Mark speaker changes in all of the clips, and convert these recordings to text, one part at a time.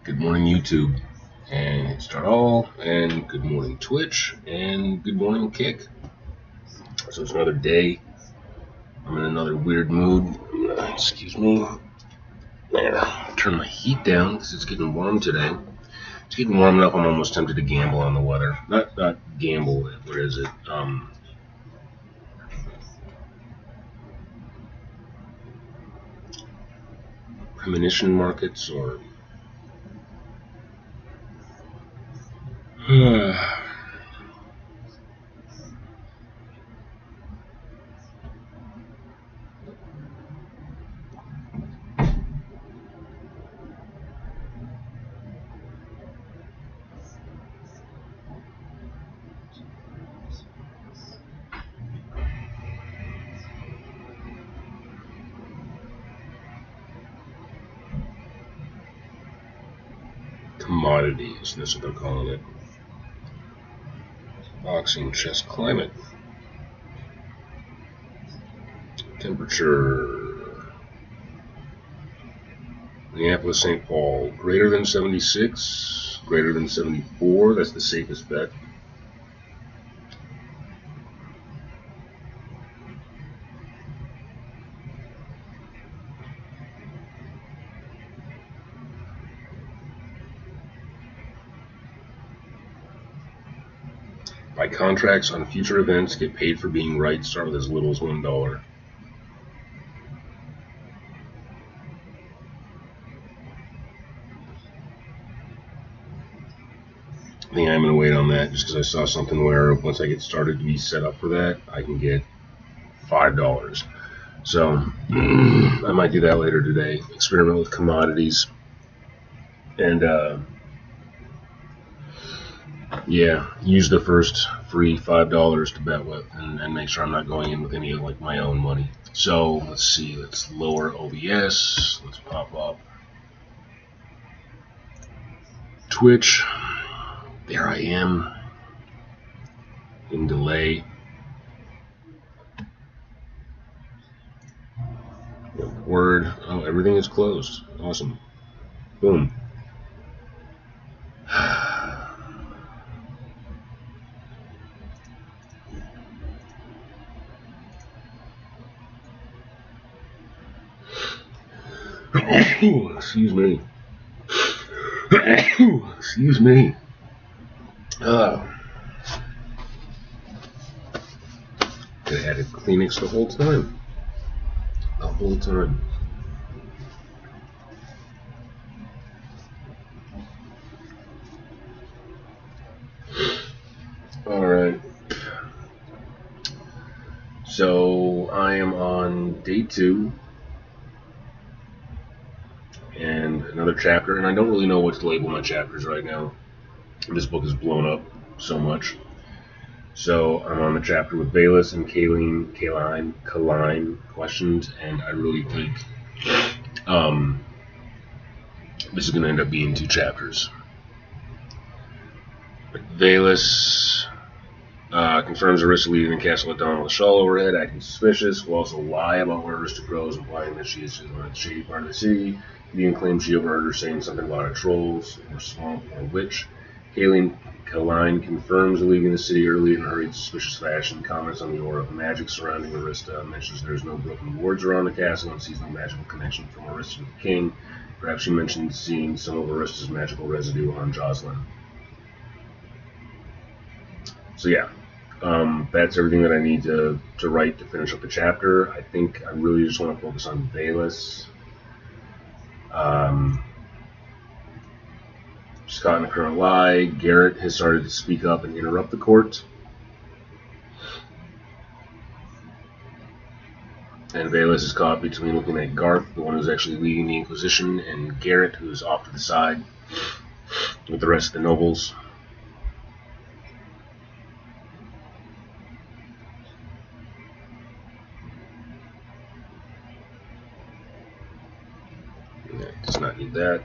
Speaker 1: Good morning, YouTube, and start all, and good morning, Twitch, and good morning, Kick. So it's another day. I'm in another weird mood. Excuse me. Turn my heat down because it's getting warm today. It's getting warm enough. I'm almost tempted to gamble on the weather. Not gamble. What is it? Premonition markets or. Commodities, that's what they're calling it. Boxing chess climate. Temperature. Minneapolis, St. Paul, greater than 76, greater than 74. That's the safest bet. Buy contracts on future events, get paid for being right, start with as little as $1. I think I'm going to wait on that just because I saw something where once I get started to be set up for that, I can get $5. So I might do that later today. Experiment with commodities. And use the first free $5 to bet with and make sure I'm not going in with any of like my own money. So let's see, let's lower OBS. Let's pop up Twitch. There I am in delay. Word. Oh, everything is closed. Awesome. Boom. Excuse me. Excuse me. Could have had a Kleenex the whole time. The whole time. Alright. So I am on day 2. And another chapter, and I don't really know what to label my chapters right now. This book is blown up so much. So I'm on the chapter with Bayless and Kaline questions, and I really think this is going to end up being 2 chapters. Bayless confirms Arista leaving the castle at dawn with a shawl over her head, acting suspicious, will also lie about where Arista grows, implying that she is in the shady part of the city. Gideon claims she overheard her saying something about a trolls, or swamp, or witch. Kaline confirms leaving the city early in a hurried, suspicious fashion, comments on the aura of magic surrounding Arista, mentions there's no broken wards around the castle, and sees no magical connection from Arista to the king. Perhaps she mentioned seeing some of Arista's magical residue on Jocelyn. So yeah, that's everything that I need to write to finish up the chapter. I think I really just want to focus on Bayless. Scott and the current lie. Garrett has started to speak up and interrupt the court. And Bayless is caught between looking at Garth, the one who's actually leading the Inquisition, and Garrett, who's off to the side with the rest of the nobles. Yeah, does not need that.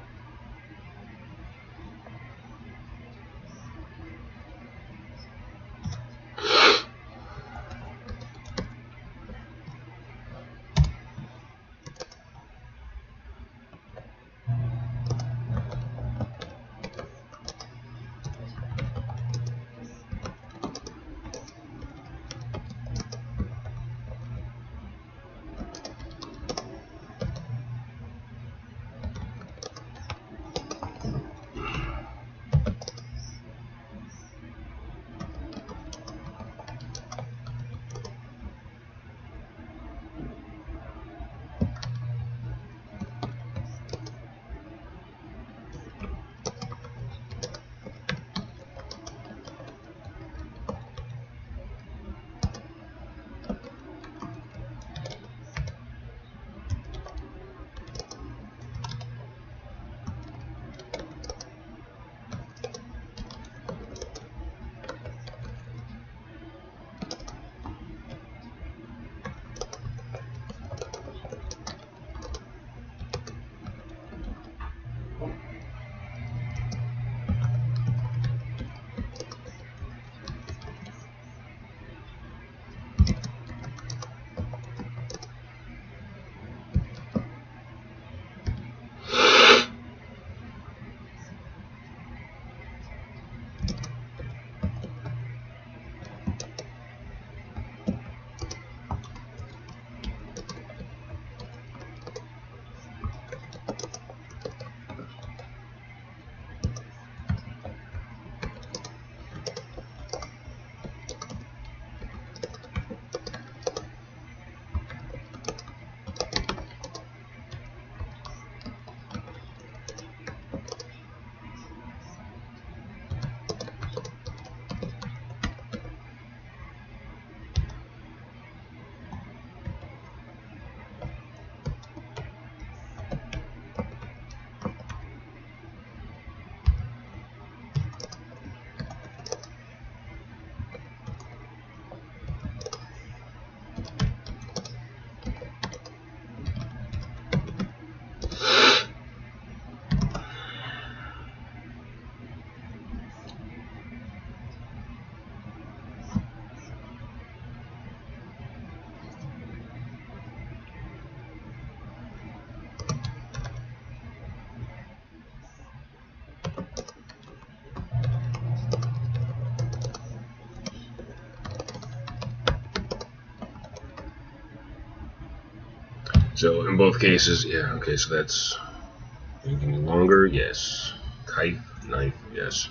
Speaker 1: So in both cases, yeah, okay, so that's longer, yes. Height, knife, yes.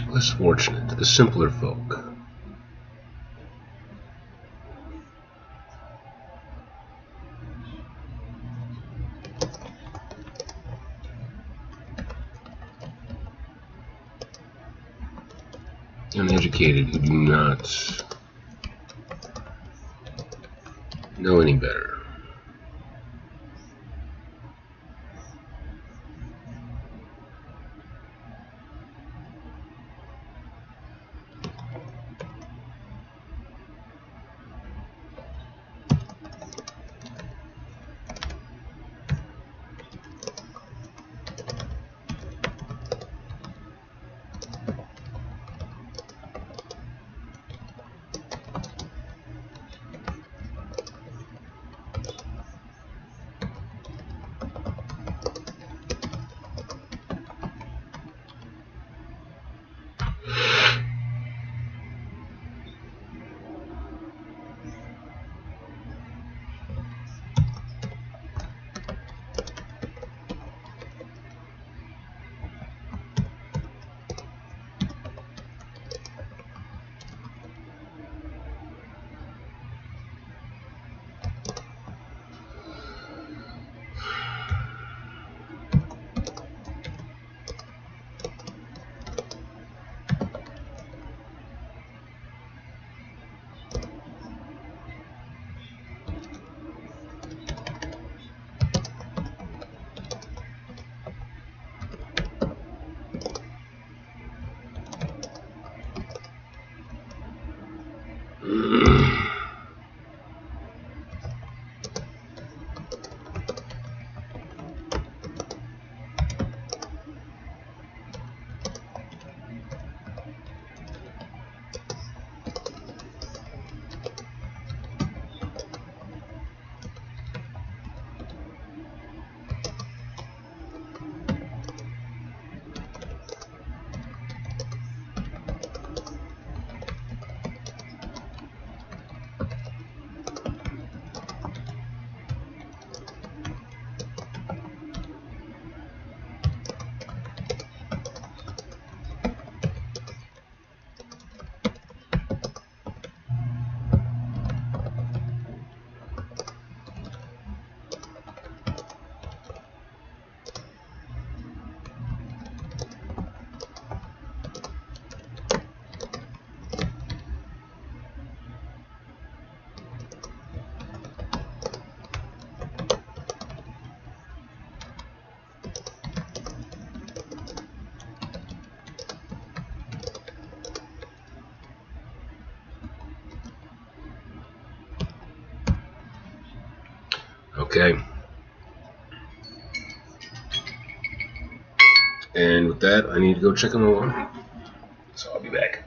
Speaker 1: Less fortunate to the simpler folk. Uneducated who do not know any better. Okay. And with that, I need to go check on the laundry. So I'll be back.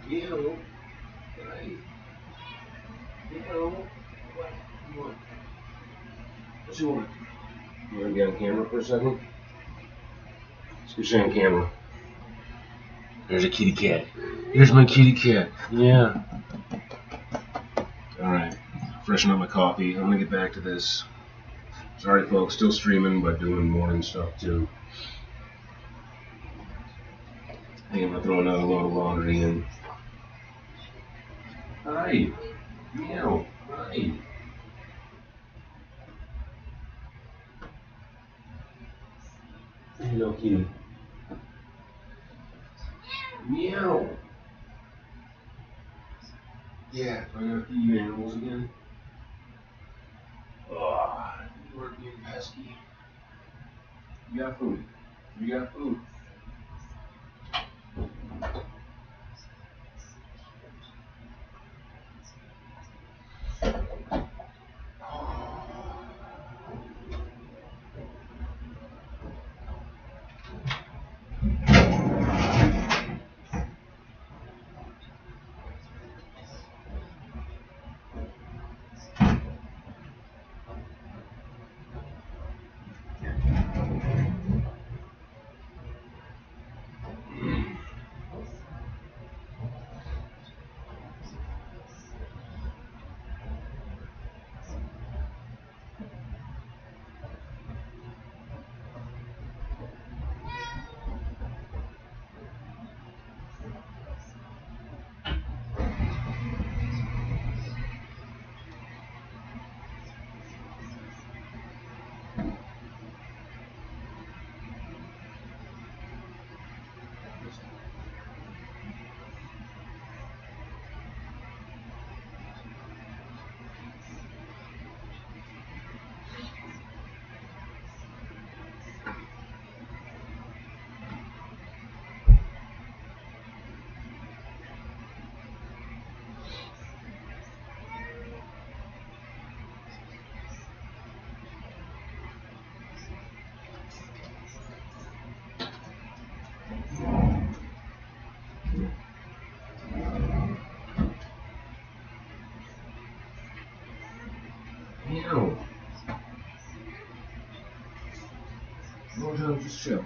Speaker 1: Meow. Hey. Meow. What? You want? What you want? You want to get on camera for a second? Let's get you on camera. There's a kitty cat. Here's my kitty cat. Yeah. Alright. Freshen up my coffee. I'm gonna get back to this. Sorry folks, still streaming but doing morning stuff too. I think I'm gonna throw another load of laundry in. Hi. Meow. Hi. Hello kitty. Meow. Yeah, do I gotta feed you animals again? Oh, you are being pesky. You got food. You got food. Meow. No, John, just chill.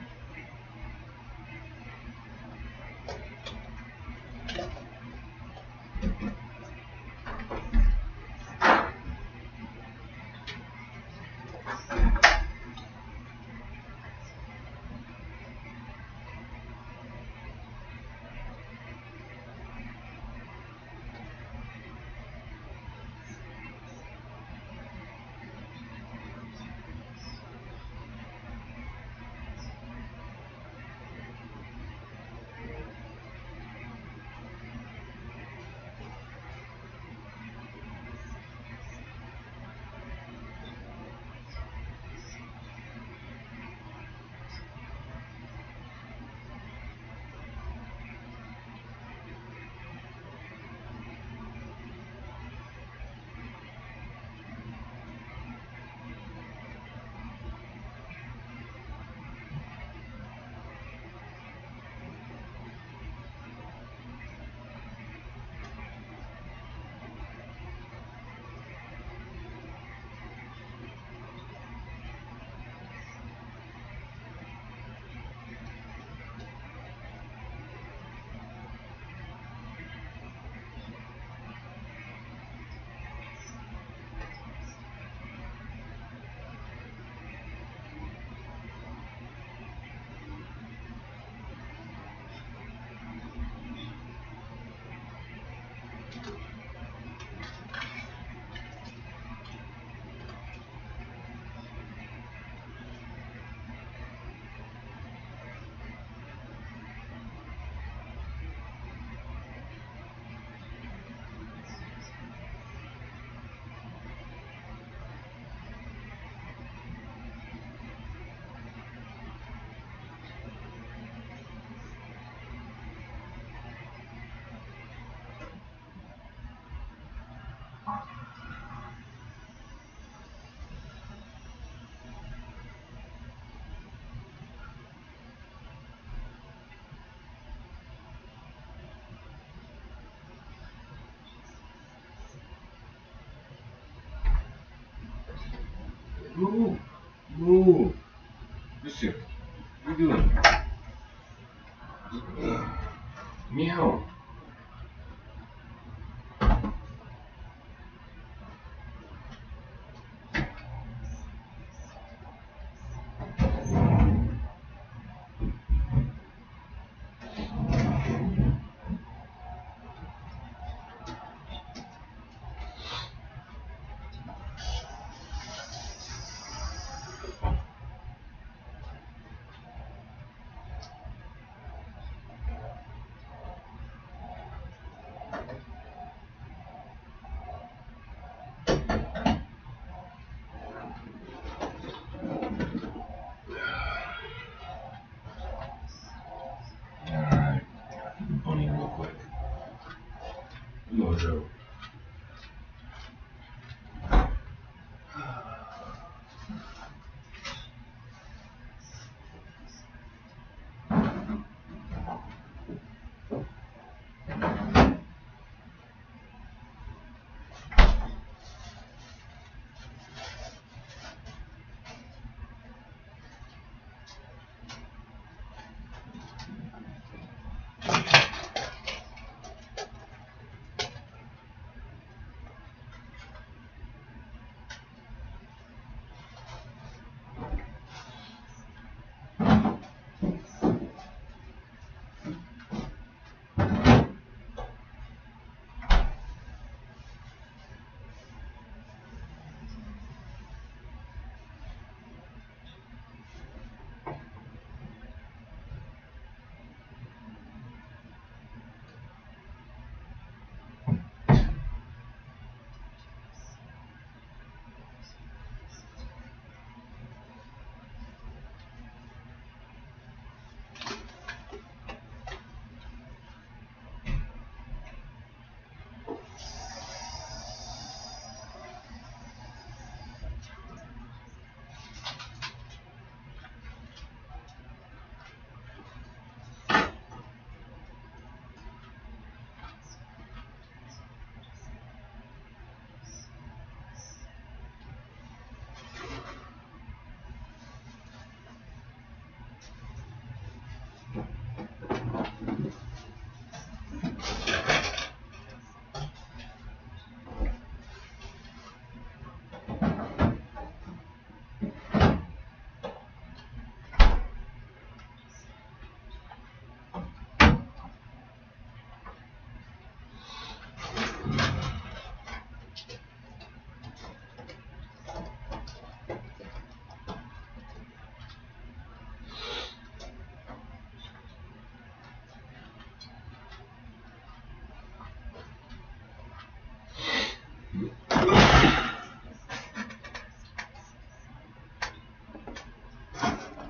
Speaker 1: Move. Move. This here. What are you doing? Meow. Alright. Bunny real quick. Mojo.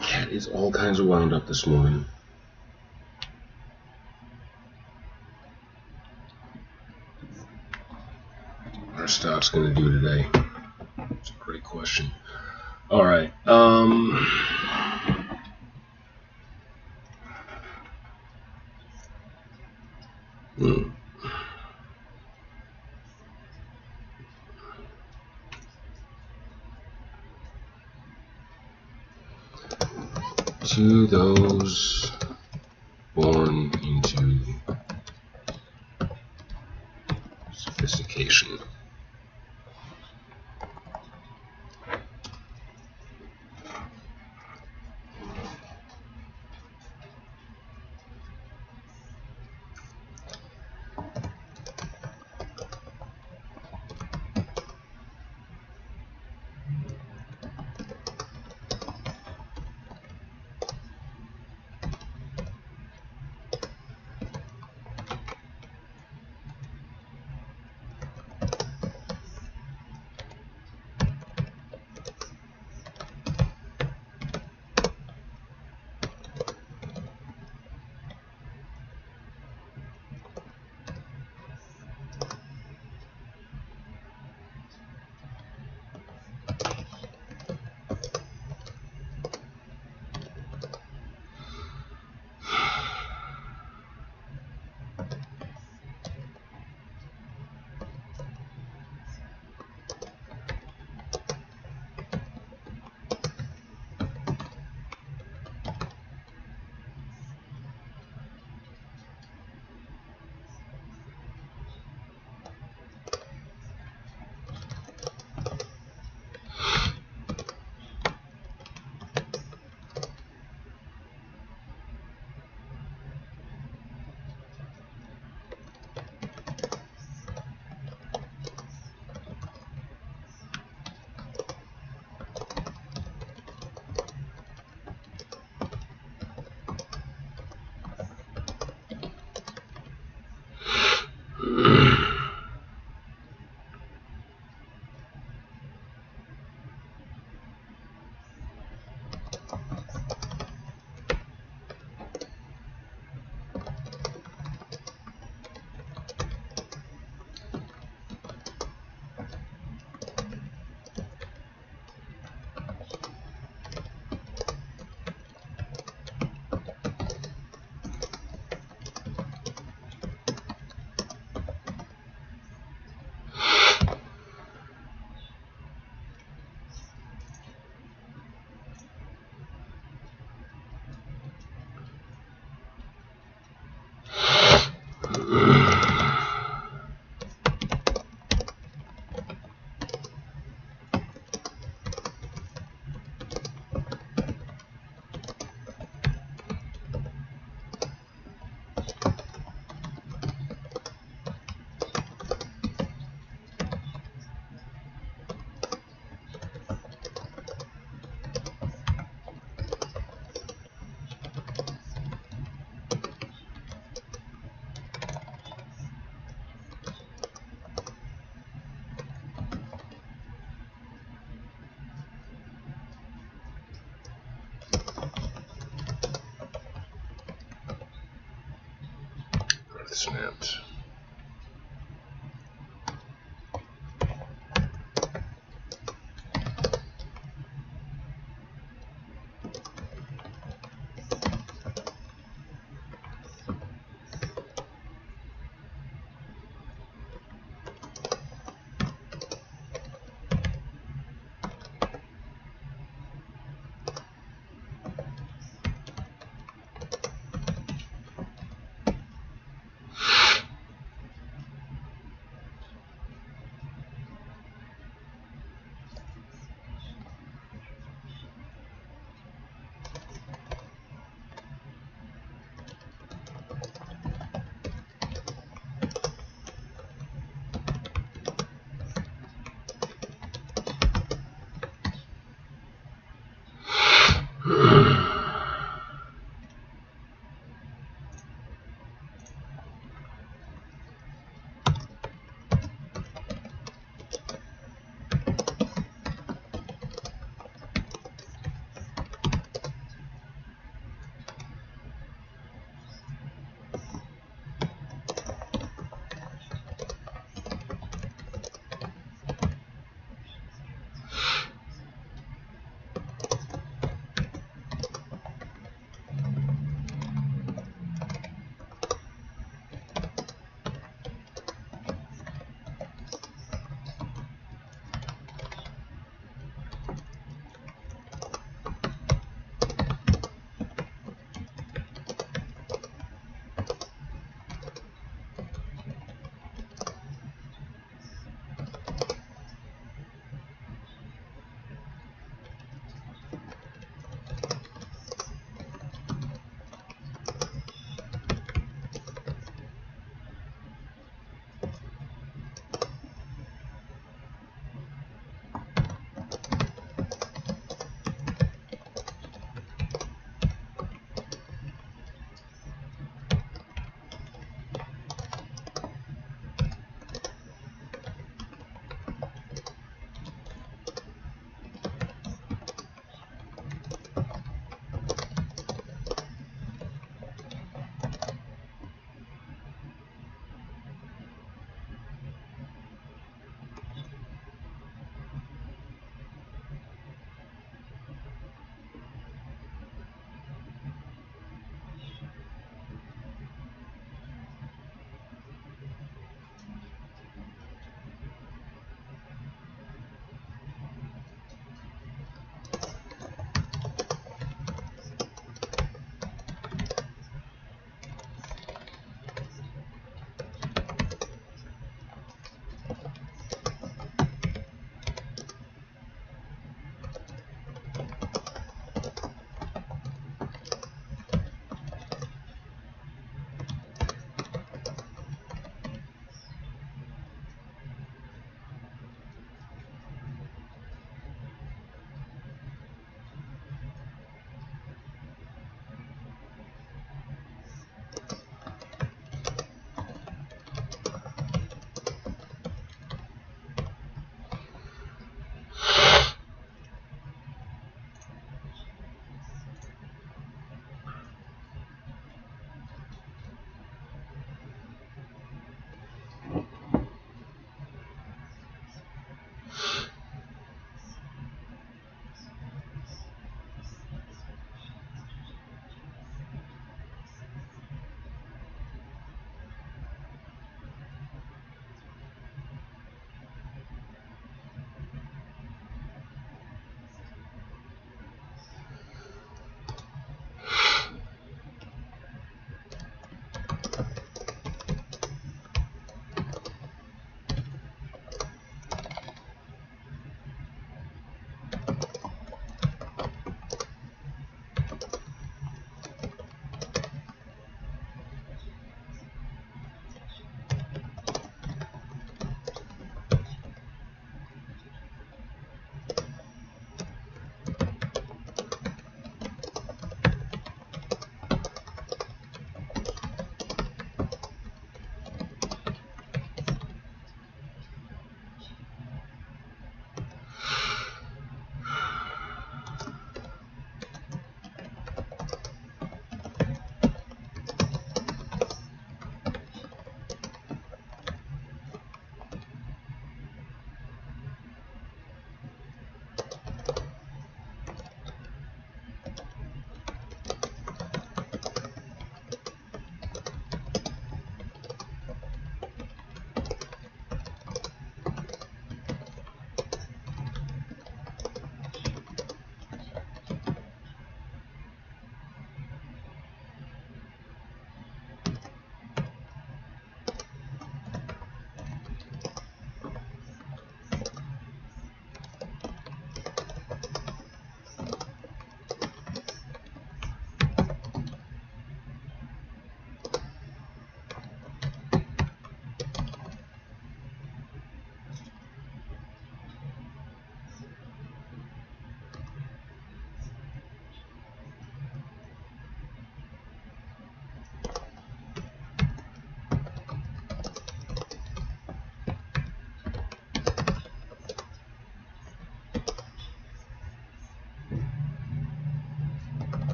Speaker 1: Cat is all kinds of wound up this morning. Our stock's gonna do today? It's a great question. All right. To those born into sophistication. Earth snapped.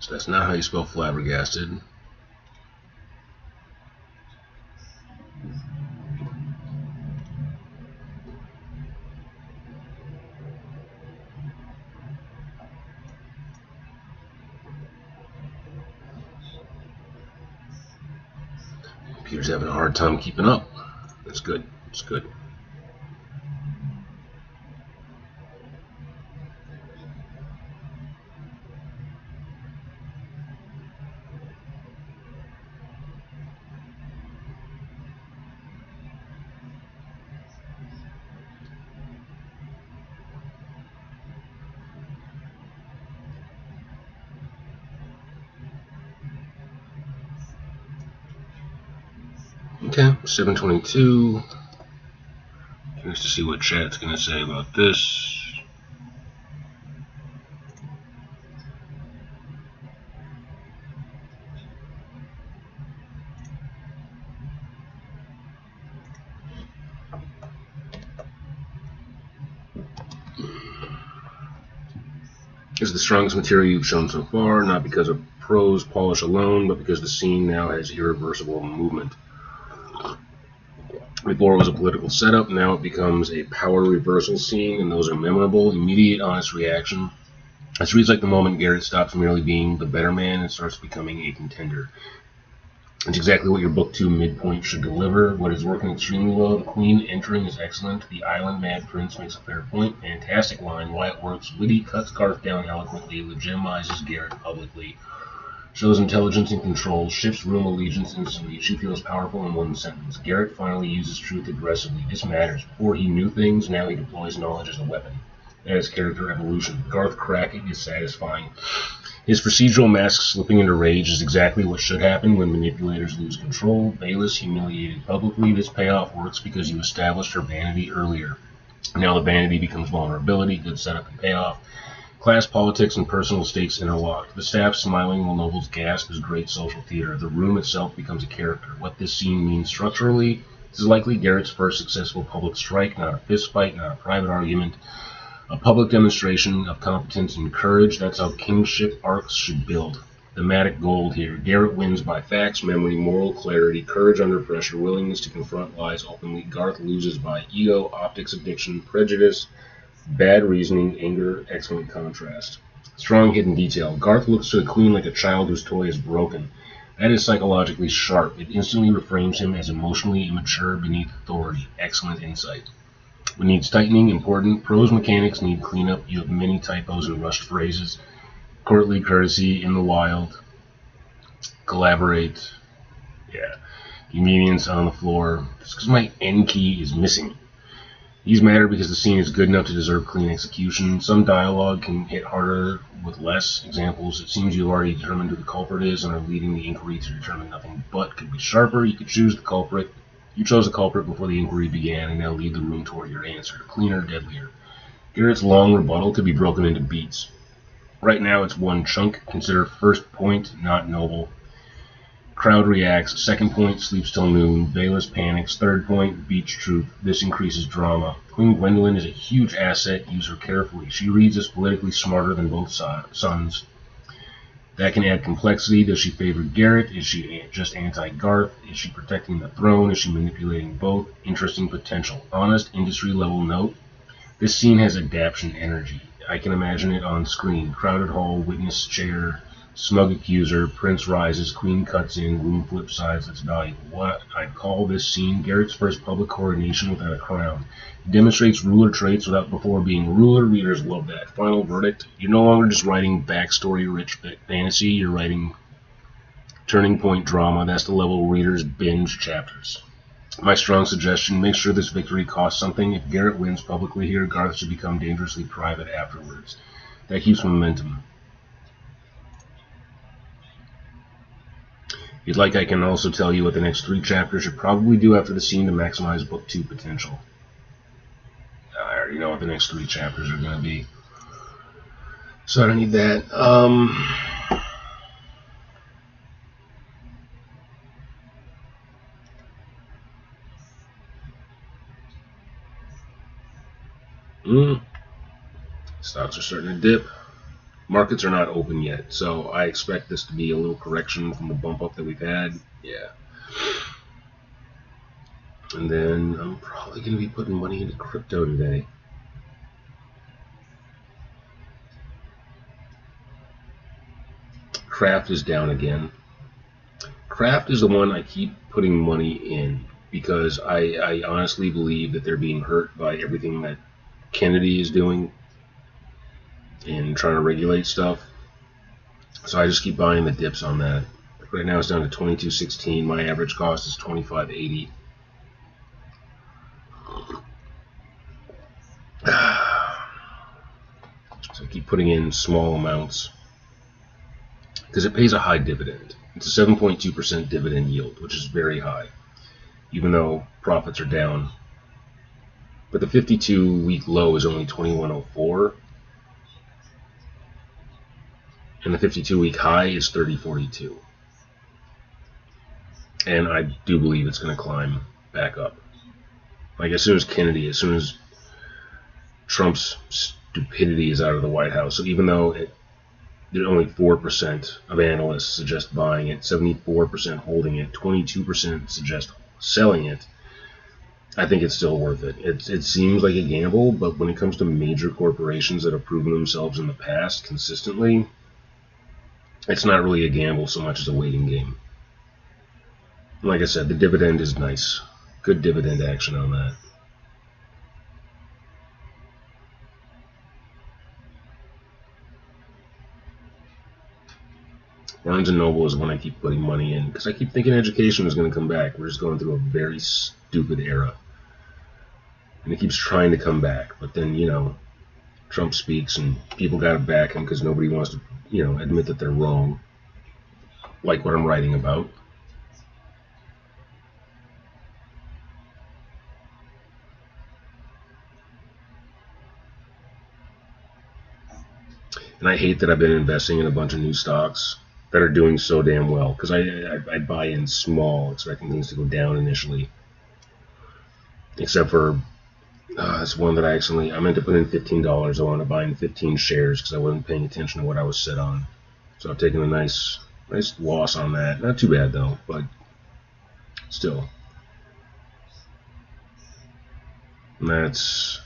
Speaker 1: So that's not how you spell flabbergasted. Computer's having a hard time keeping up. That's good. It's good. Okay, 722. Curious to see what chat's going to say about this. This is the strongest material you've shown so far, not because of prose polish alone, but because the scene now has irreversible movement. Before it was a political setup, now it becomes a power reversal scene, and those are memorable, immediate, honest reaction. This reads like the moment Garrett stops merely being the better man and starts becoming a contender. It's exactly what your Book 2 midpoint should deliver. What is working extremely well, the Queen entering is excellent. The Island Mad Prince makes a fair point. Fantastic line. Why it works. Witty, cuts Garth down eloquently, legitimizes Garrett publicly. Shows intelligence and control, shifts room allegiance instantly. She feels powerful in one sentence. Garrett finally uses truth aggressively. This matters. Before he knew things, now he deploys knowledge as a weapon. That is character evolution. Garth cracking is satisfying. His procedural mask slipping into rage is exactly what should happen when manipulators lose control. Bayless humiliated publicly. This payoff works because you established her vanity earlier. Now the vanity becomes vulnerability. Good setup and payoff. Class politics and personal stakes interlocked. The staff smiling while nobles gasp is great social theater. The room itself becomes a character. What this scene means structurally, this is likely Garrett's first successful public strike, not a fist fight, not a private argument. A public demonstration of competence and courage. That's how kingship arcs should build. Thematic gold here. Garrett wins by facts, memory, moral clarity, courage under pressure, willingness to confront lies openly. Garth loses by ego, optics addiction, prejudice, bad reasoning, anger, excellent contrast. Strong hidden detail. Garth looks to the Queen like a child whose toy is broken. That is psychologically sharp. It instantly reframes him as emotionally immature beneath authority. Excellent insight. What needs tightening, important. Prose mechanics need cleanup. You have many typos and rushed phrases. Courtly courtesy, in the wild. Collaborate. Yeah. Convenience on the floor. It's because my N key is missing. These matter because the scene is good enough to deserve clean execution. Some dialogue can hit harder with less. Examples, it seems you've already determined who the culprit is and are leading the inquiry to determine nothing but. Could be sharper. You could choose the culprit. You chose the culprit before the inquiry began and now lead the room toward your answer. Cleaner, deadlier. Garrett's long rebuttal could be broken into beats. Right now it's one chunk. Consider first point, not noble. Crowd reacts. Second point, sleeps till noon. Bayless panics. Third point, beach truth. This increases drama. Queen Gwendolyn is a huge asset. Use her carefully. She reads as politically smarter than both sons. That can add complexity. Does she favor Garrett? Is she just anti-Garth? Is she protecting the throne? Is she manipulating both? Interesting potential. Honest, industry-level note. This scene has adaption energy. I can imagine it on screen. Crowded hall, witness chair, smug accuser, prince rises, queen cuts in, room flip sides. That's valuable. What I'd call this scene Garrett's first public coronation without a crown. It demonstrates ruler traits without before being ruler. Readers love that. Final verdict. You're no longer just writing backstory-rich fantasy. You're writing turning point drama. That's the level readers binge chapters. My strong suggestion, make sure this victory costs something. If Garrett wins publicly here, Garth should become dangerously private afterwards. That keeps momentum. If you'd like, I can also tell you what the next 3 chapters should probably do after the scene to maximize Book 2 potential. I already know what the next 3 chapters are going to be. So I don't need that. Stocks are starting to dip. Markets are not open yet, so I expect this to be a little correction from the bump up that we've had. Yeah. And then I'm probably going to be putting money into crypto today. Kraft is down again. Kraft is the one I keep putting money in because I honestly believe that they're being hurt by everything that Kennedy is doing in trying to regulate stuff. So I just keep buying the dips on that. Right now it's down to 22.16. My average cost is 25.80. So I keep putting in small amounts because it pays a high dividend. It's a 7.2% dividend yield, which is very high, even though profits are down. But the 52-week low is only 21.04, and the 52-week high is 30.42. And I do believe it's going to climb back up. Like as soon as Trump's stupidity is out of the White House. So even though only 4% of analysts suggest buying it, 74% holding it, 22% suggest selling it, I think it's still worth it. It seems like a gamble, but when it comes to major corporations that have proven themselves in the past consistently, it's not really a gamble so much as a waiting game. Like I said, the dividend is nice. Good dividend action on that. Barnes & Noble is one I keep putting money in because I keep thinking education is going to come back. We're just going through a very stupid era. And it keeps trying to come back. But then, Trump speaks and people got to back him because nobody wants to, admit that they're wrong. Like what I'm writing about. And I hate that I've been investing in a bunch of new stocks that are doing so damn well, because I buy in small, expecting things to go down initially. Except for this one that I meant to put in $15. I wanted to buy in 15 shares because I wasn't paying attention to what I was set on. So I've taken a nice loss on that. Not too bad though, but still. And that's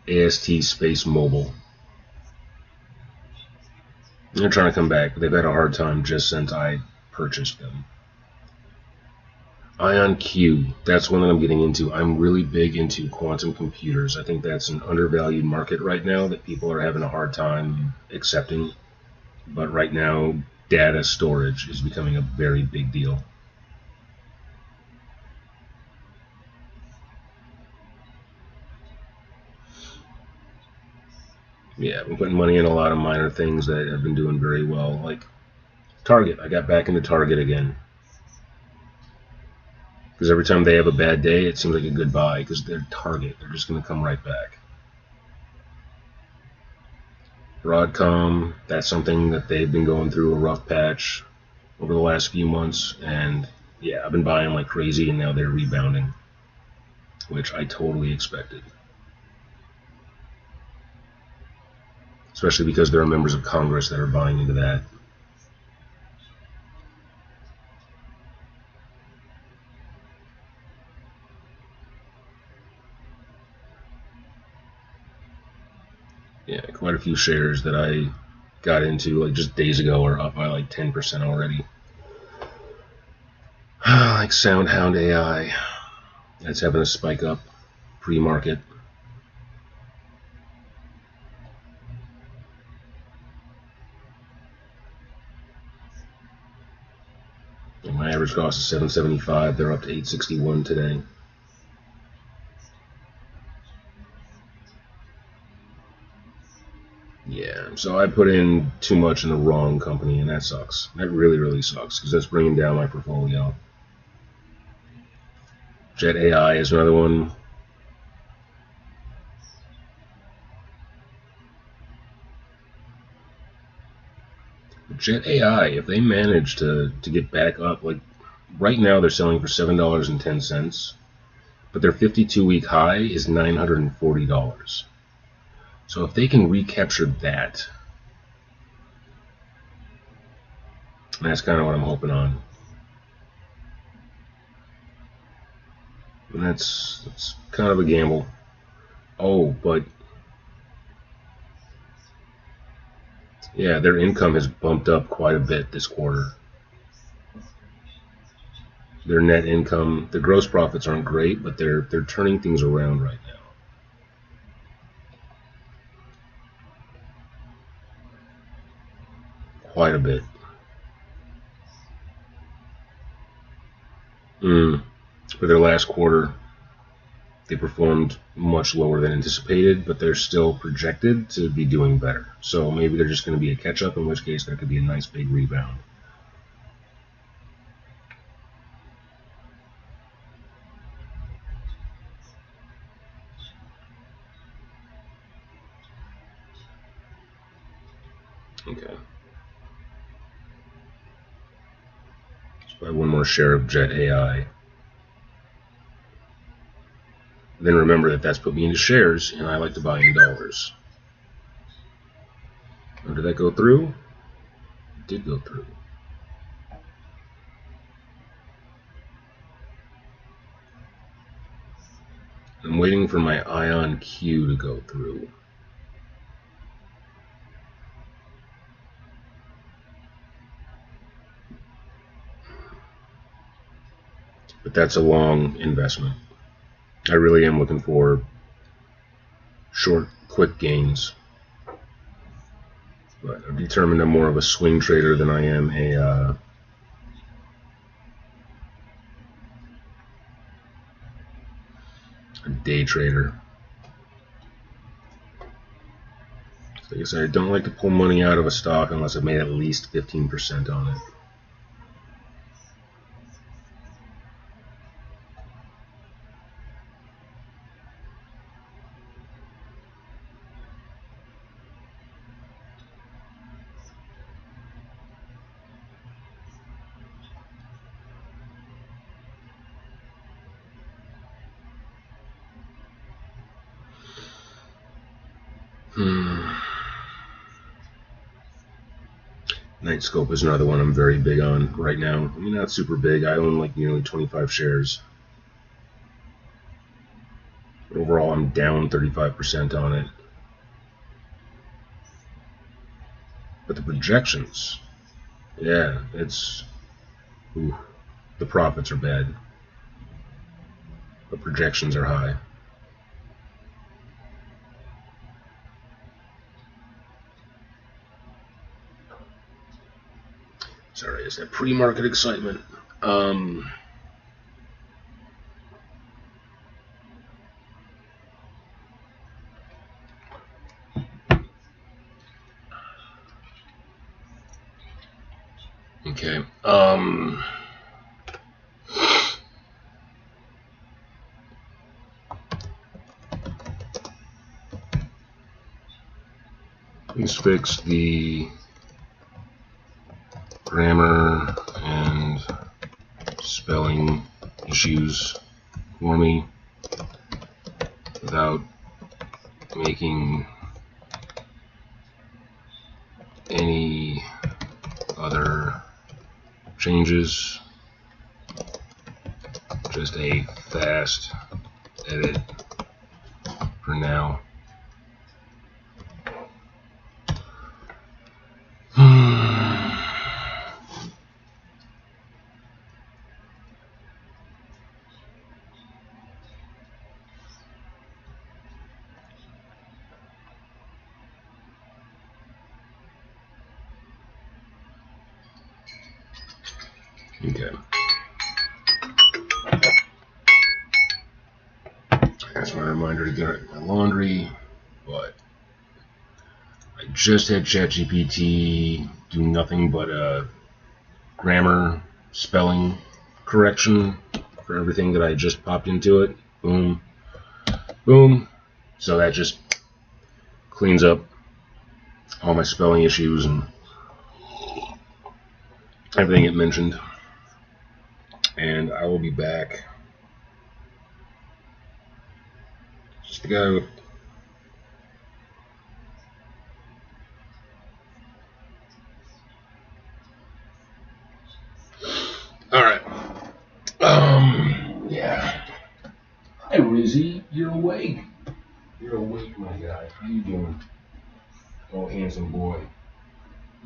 Speaker 1: AST Space Mobile. They're trying to come back, but they've had a hard time just since I purchased them. IonQ, that's one that I'm getting into. I'm really big into quantum computers. I think that's an undervalued market right now that people are having a hard time accepting. But right now, data storage is becoming a very big deal. Yeah, I've been putting money in a lot of minor things that have been doing very well, like Target. I got back into Target again. Because every time they have a bad day, it seems like a good buy, because they're Target. They're just going to come right back. Broadcom, that's something that they've been going through a rough patch over the last few months, and yeah, I've been buying like crazy, and now they're rebounding, which I totally expected. Especially because there are members of Congress that are buying into that. Yeah, quite a few shares that I got into like just days ago are up by like 10% already. Like SoundHound AI, that's having a spike up pre-market. And my average cost is $7.75. They're up to $8.61 today. Yeah, so I put in too much in the wrong company, and that sucks. That really, really sucks, because that's bringing down my portfolio. Jet AI is another one. Jet AI, if they manage to get back up, like right now they're selling for $7.10, but their 52-week high is $940. So if they can recapture that, And that's kind of what I'm hoping on. And that's kind of a gamble. Oh, but yeah, their income has bumped up quite a bit this quarter. Their net income, the gross profits aren't great, but they're turning things around right now. Quite a bit. For their last quarter, they performed much lower than anticipated, but they're still projected to be doing better. So maybe they're just going to be a catch-up, in which case there could be a nice big rebound. Okay. Let's buy one more share of Jet AI. Then remember that that's put me into shares, and I like to buy in dollars. Oh, did that go through? It did go through. I'm waiting for my Ion Q to go through. But that's a long investment. I really am looking for short, quick gains. But I'm determined I'm more of a swing trader than I am a day trader. Like I said, I don't like to pull money out of a stock unless I've made at least 15% on it. Nightscope is another one I'm very big on right now. I mean, not super big. I own like nearly 25 shares. But overall, I'm down 35% on it. But the projections, yeah, it's... Ooh, the profits are bad. The projections are high. Sorry, it's that pre-market excitement. Okay. Let's fix the grammar and spelling issues for me without making any other changes. Just a fast edit for now. Okay. That's my reminder to get my laundry, but I just had ChatGPT do nothing but grammar, spelling correction for everything that I just popped into it. Boom. Boom. So that just cleans up all my spelling issues and everything it mentioned. And I will be back. Just to go. Hi, Rizzy. You're awake. You're awake, my guy. How you doing? Oh, handsome boy.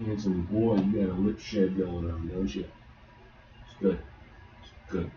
Speaker 1: Handsome boy, you got a lip shed going on, don't you? It's good. It's good.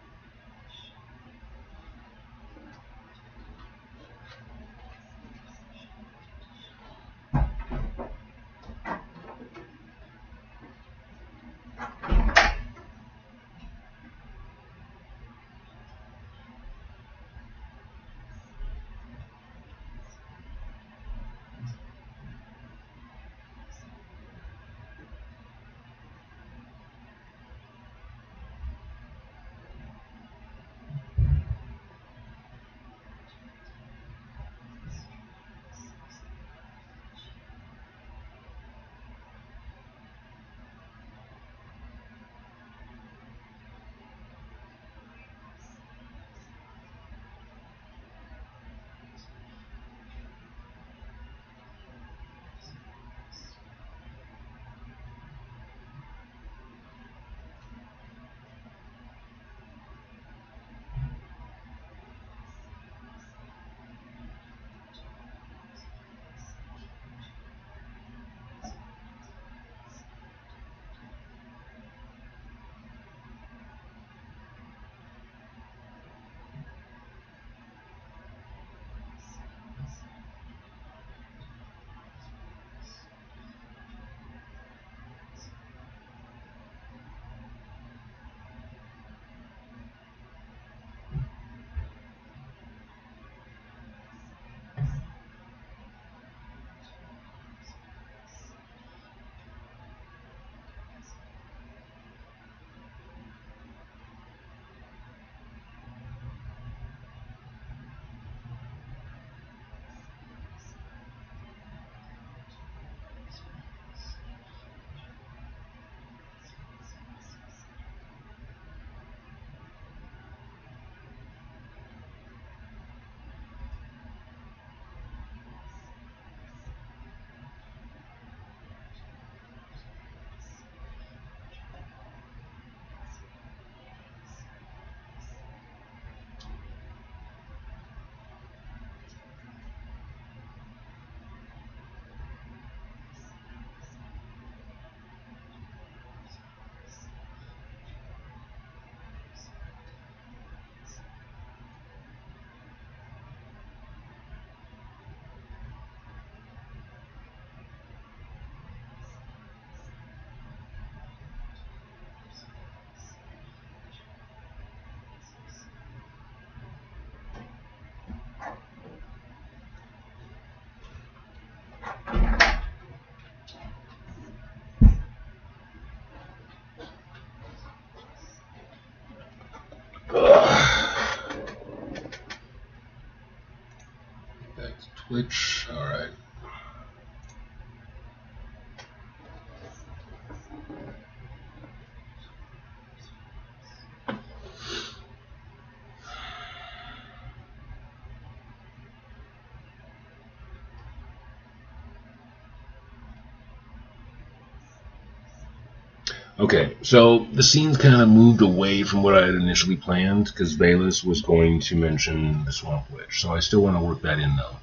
Speaker 1: Back to Twitch. All right. Okay, so the scene's kind of moved away from what I had initially planned because Bayless was going to mention the Swamp Witch, so I still want to work that in though.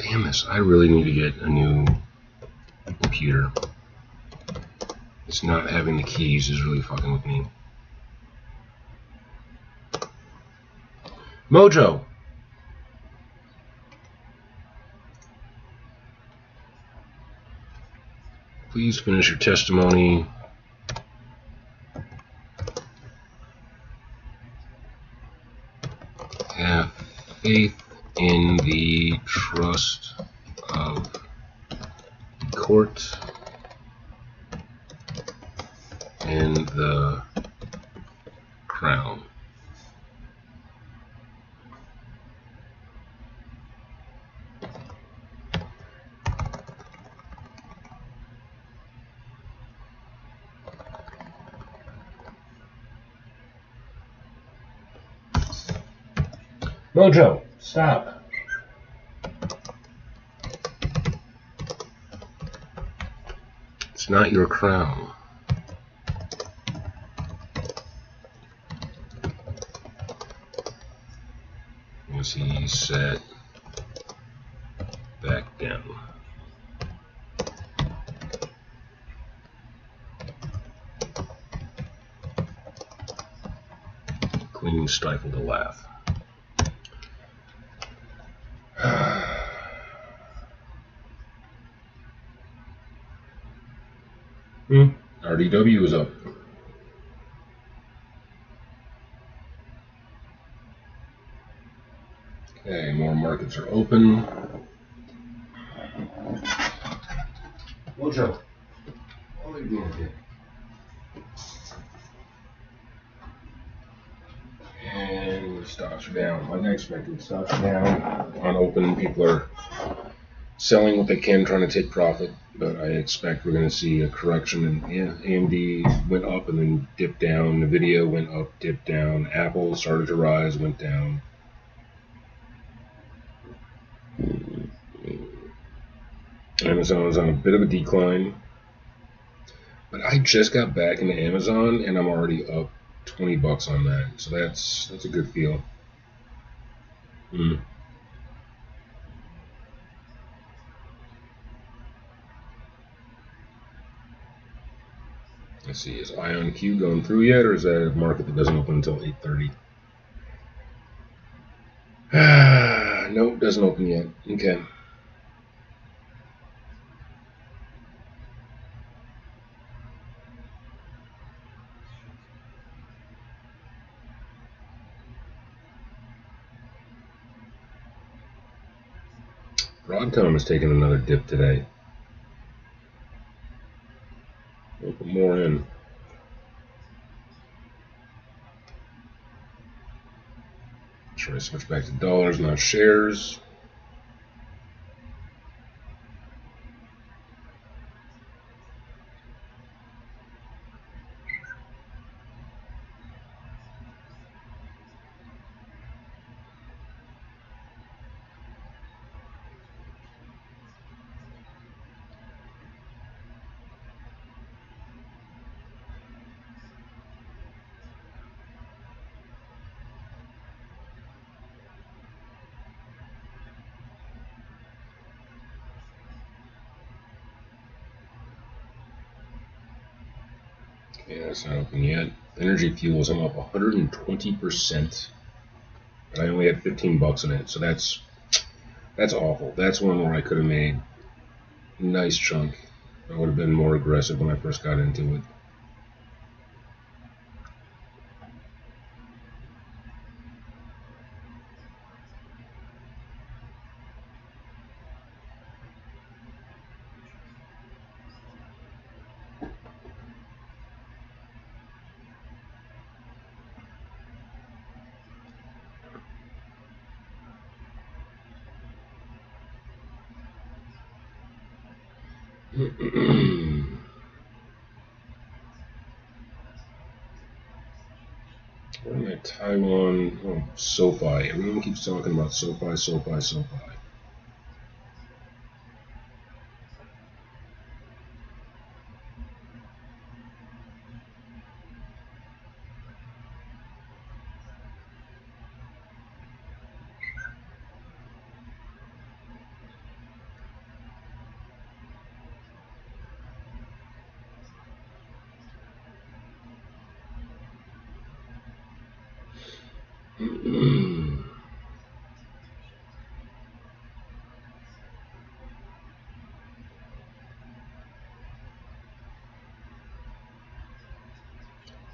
Speaker 1: Damn this, I really need to get a new computer. It's not having the keys is really fucking with me. Mojo! Please finish your testimony. Have faith in the trust of the court and the crown. Mojo, stop. It's not your crown. As he sat back down. Cleaning stifled a laugh. RDW is up. Okay, more markets are open. Well, Joe, what are you doing here? And stocks are down. Like I expected, stocks are down. On open, people are selling what they can, trying to take profit. But I expect we're going to see a correction. And yeah, AMD went up and then dipped down. Nvidia went up, dipped down. Apple started to rise, went down. Amazon is on a bit of a decline. But I just got back into Amazon and I'm already up $20 on that. So that's a good feel. Let's see, is IonQ going through yet, or is that a market that doesn't open until 8:30? Nope, doesn't open yet. Okay. Broadcom has taken another dip today. We'll put more in. Try to switch back to dollars, not shares. Yeah, it's not open yet. Energy Fuels, I'm up 120%. But I only had $15 in it, so that's awful. That's one where I could have made a nice chunk. I would have been more aggressive when I first got into it. Taiwan, oh, SoFi. Everyone keeps talking about SoFi, SoFi, SoFi.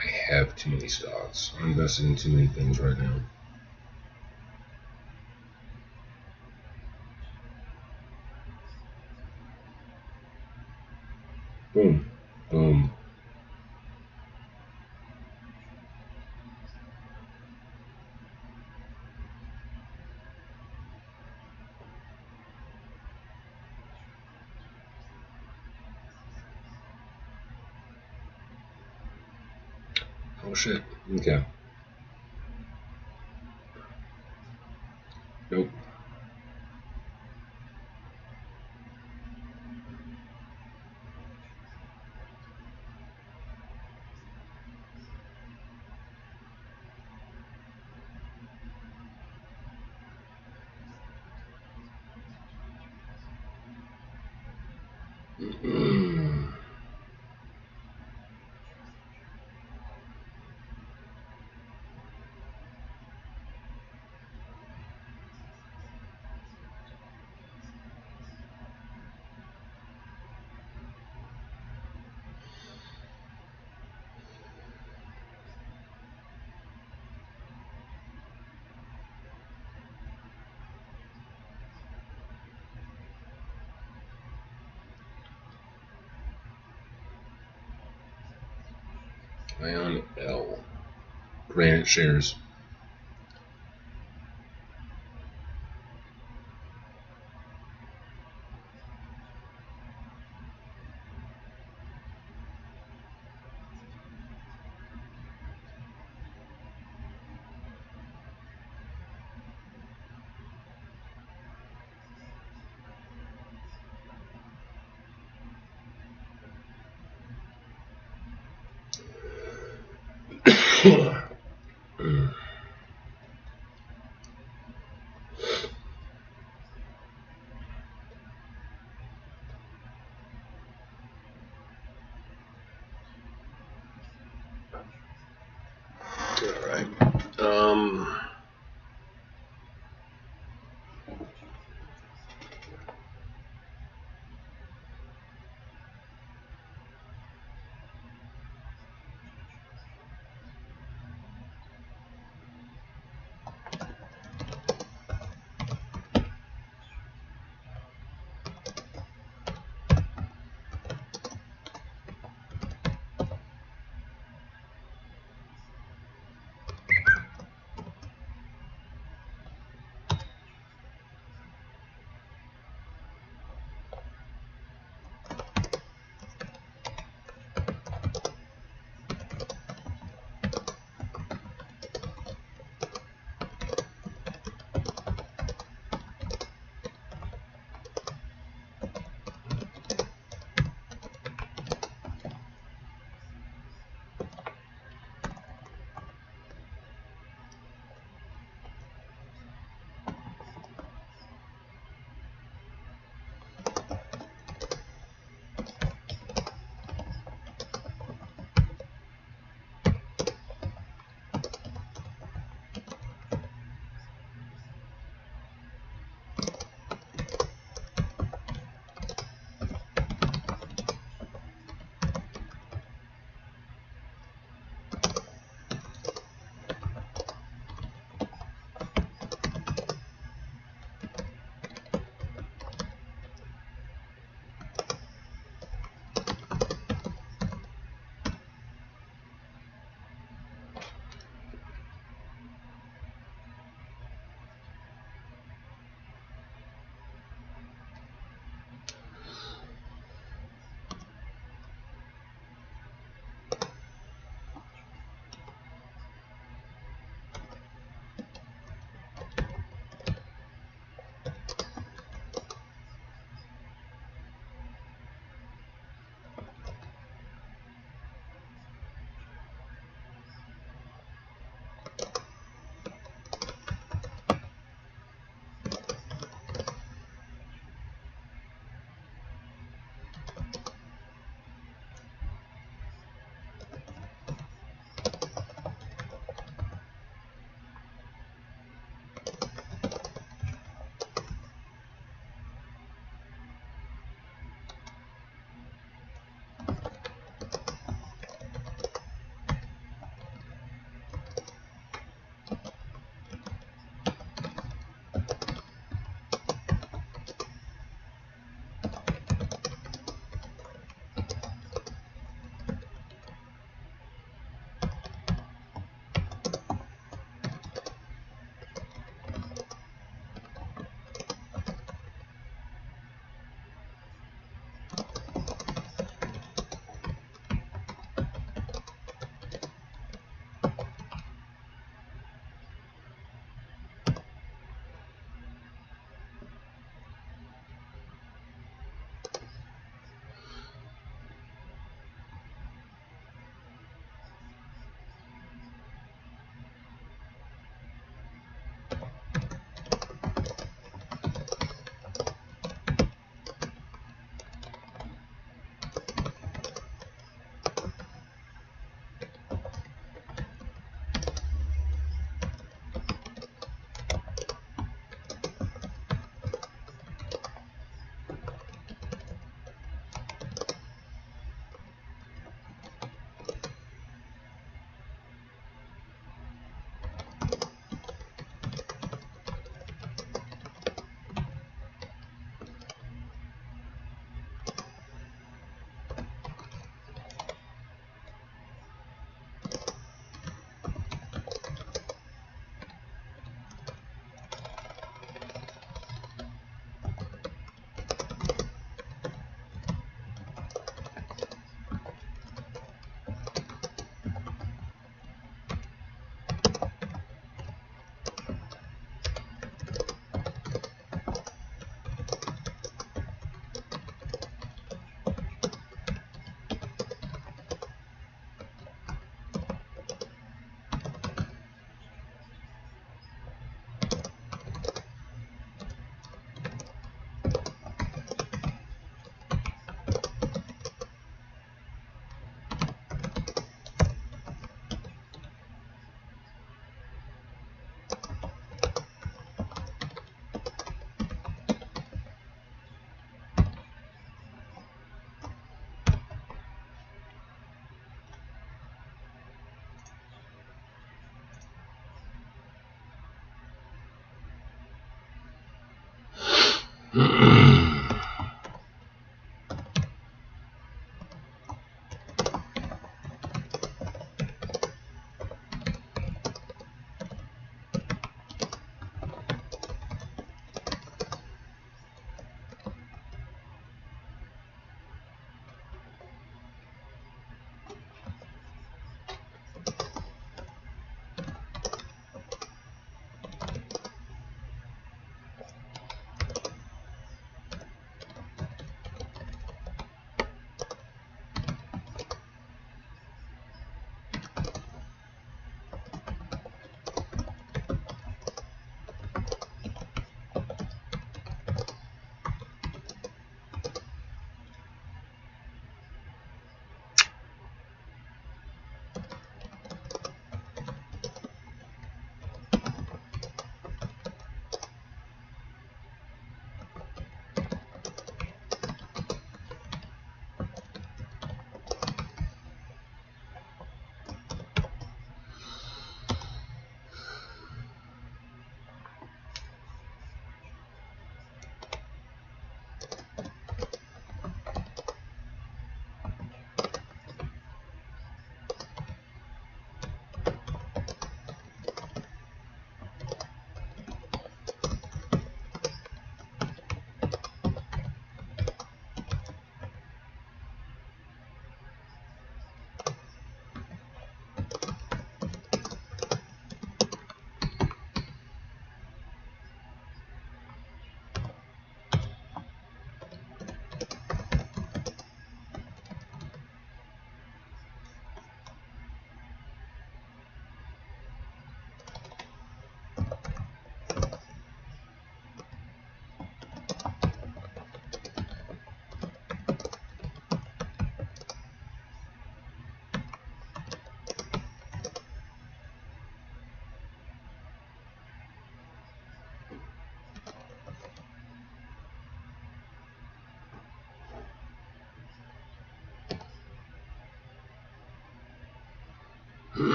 Speaker 1: I have too many stocks. I'm invested in too many things right now. Boom. Boom. Oh shit. Okay. Nope. Ion L. Granite shares. Alright.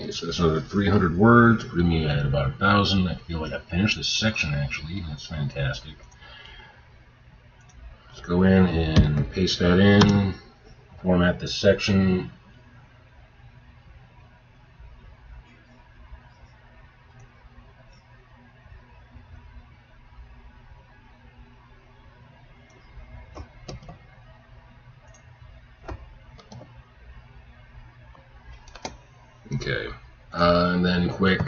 Speaker 1: Okay, so that's another 300 words, putting me at about 1,000. I feel like I finished this section, actually. That's fantastic. Let's go in and paste that in, format this section. Okay, and then quick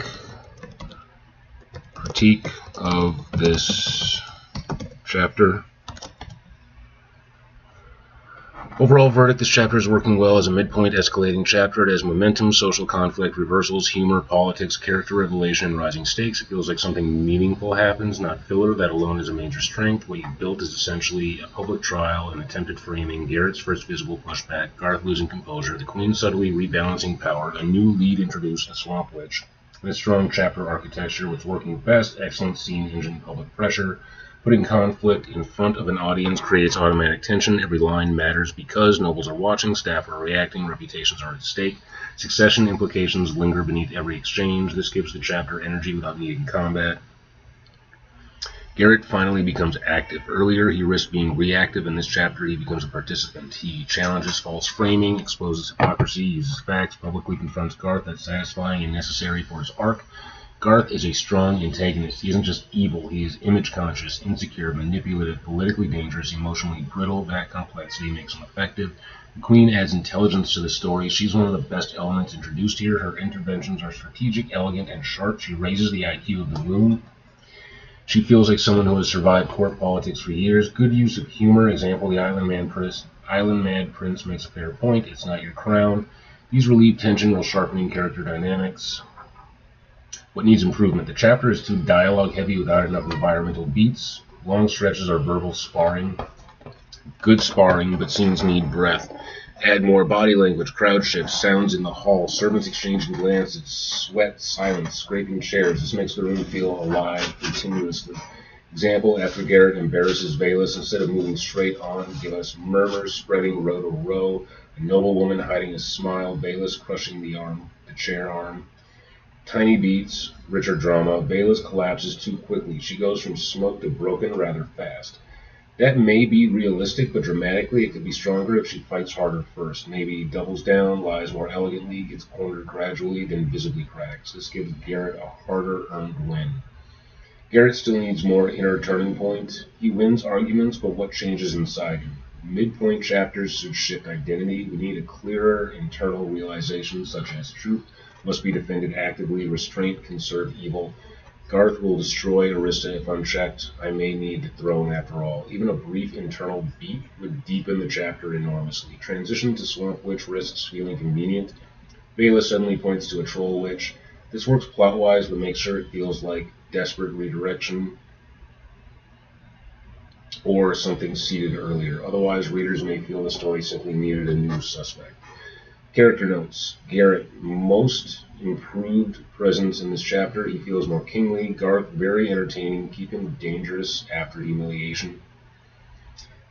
Speaker 1: critique of this chapter. Overall verdict, this chapter is working well as a midpoint escalating chapter. It has momentum, social conflict, reversals, humor, politics, character revelation, and rising stakes. It feels like something meaningful happens, not filler. That alone is a major strength. What you've built is essentially a public trial, an attempted framing, Garrett's first visible pushback, Garth losing composure, the Queen subtly rebalancing power, a new lead introduced, a swamp witch, and a strong chapter architecture, which working best, excellent scene engine, public pressure. Putting conflict in front of an audience creates automatic tension. Every line matters because nobles are watching, staff are reacting, reputations are at stake. Succession implications linger beneath every exchange. This gives the chapter energy without needing combat. Garrett finally becomes active. Earlier, he risked being reactive. In this chapter, he becomes a participant. He challenges false framing, exposes hypocrisy, uses facts, publicly confronts Garth. That's satisfying and necessary for his arc. Garth is a strong antagonist. He isn't just evil, he is image-conscious, insecure, manipulative, politically dangerous, emotionally brittle. That complexity makes him effective. The Queen adds intelligence to the story. She's one of the best elements introduced here. Her interventions are strategic, elegant, and sharp. She raises the IQ of the room. She feels like someone who has survived court politics for years. Good use of humor. Example, the Island Mad Prince makes a fair point. It's not your crown. These relieve tension while sharpening character dynamics. What needs improvement? The chapter is too dialogue heavy without enough environmental beats. Long stretches are verbal sparring. Good sparring, but scenes need breath. Add more body language, crowd shifts, sounds in the hall, servants exchanging glances, sweat, silence, scraping chairs. This makes the room feel alive continuously. Example, after Garrett embarrasses Bayless, instead of moving straight on, give us murmurs spreading row to row, a noblewoman hiding a smile, Bayless crushing the chair arm. Tiny beats, richer drama. Bayless collapses too quickly. She goes from smoke to broken rather fast. That may be realistic, but dramatically it could be stronger if she fights harder first. Maybe doubles down, lies more elegantly, gets cornered gradually, then visibly cracks. This gives Garrett a harder earned win. Garrett still needs more inner turning point. He wins arguments, but what changes inside him? Midpoint chapters should shift identity. We need a clearer internal realization, such as truth must be defended actively, restraint can serve evil. Garth will destroy Arista if unchecked. I may need the throne after all. Even a brief internal beat would deepen the chapter enormously. Transition to Swamp Witch risks feeling convenient. Bayless suddenly points to a troll witch. This works plot-wise, but makes sure it feels like desperate redirection or something seeded earlier. Otherwise, readers may feel the story simply needed a new suspect. Character notes. Garrett, most improved presence in this chapter. He feels more kingly. Garth, very entertaining, keeping dangerous after humiliation.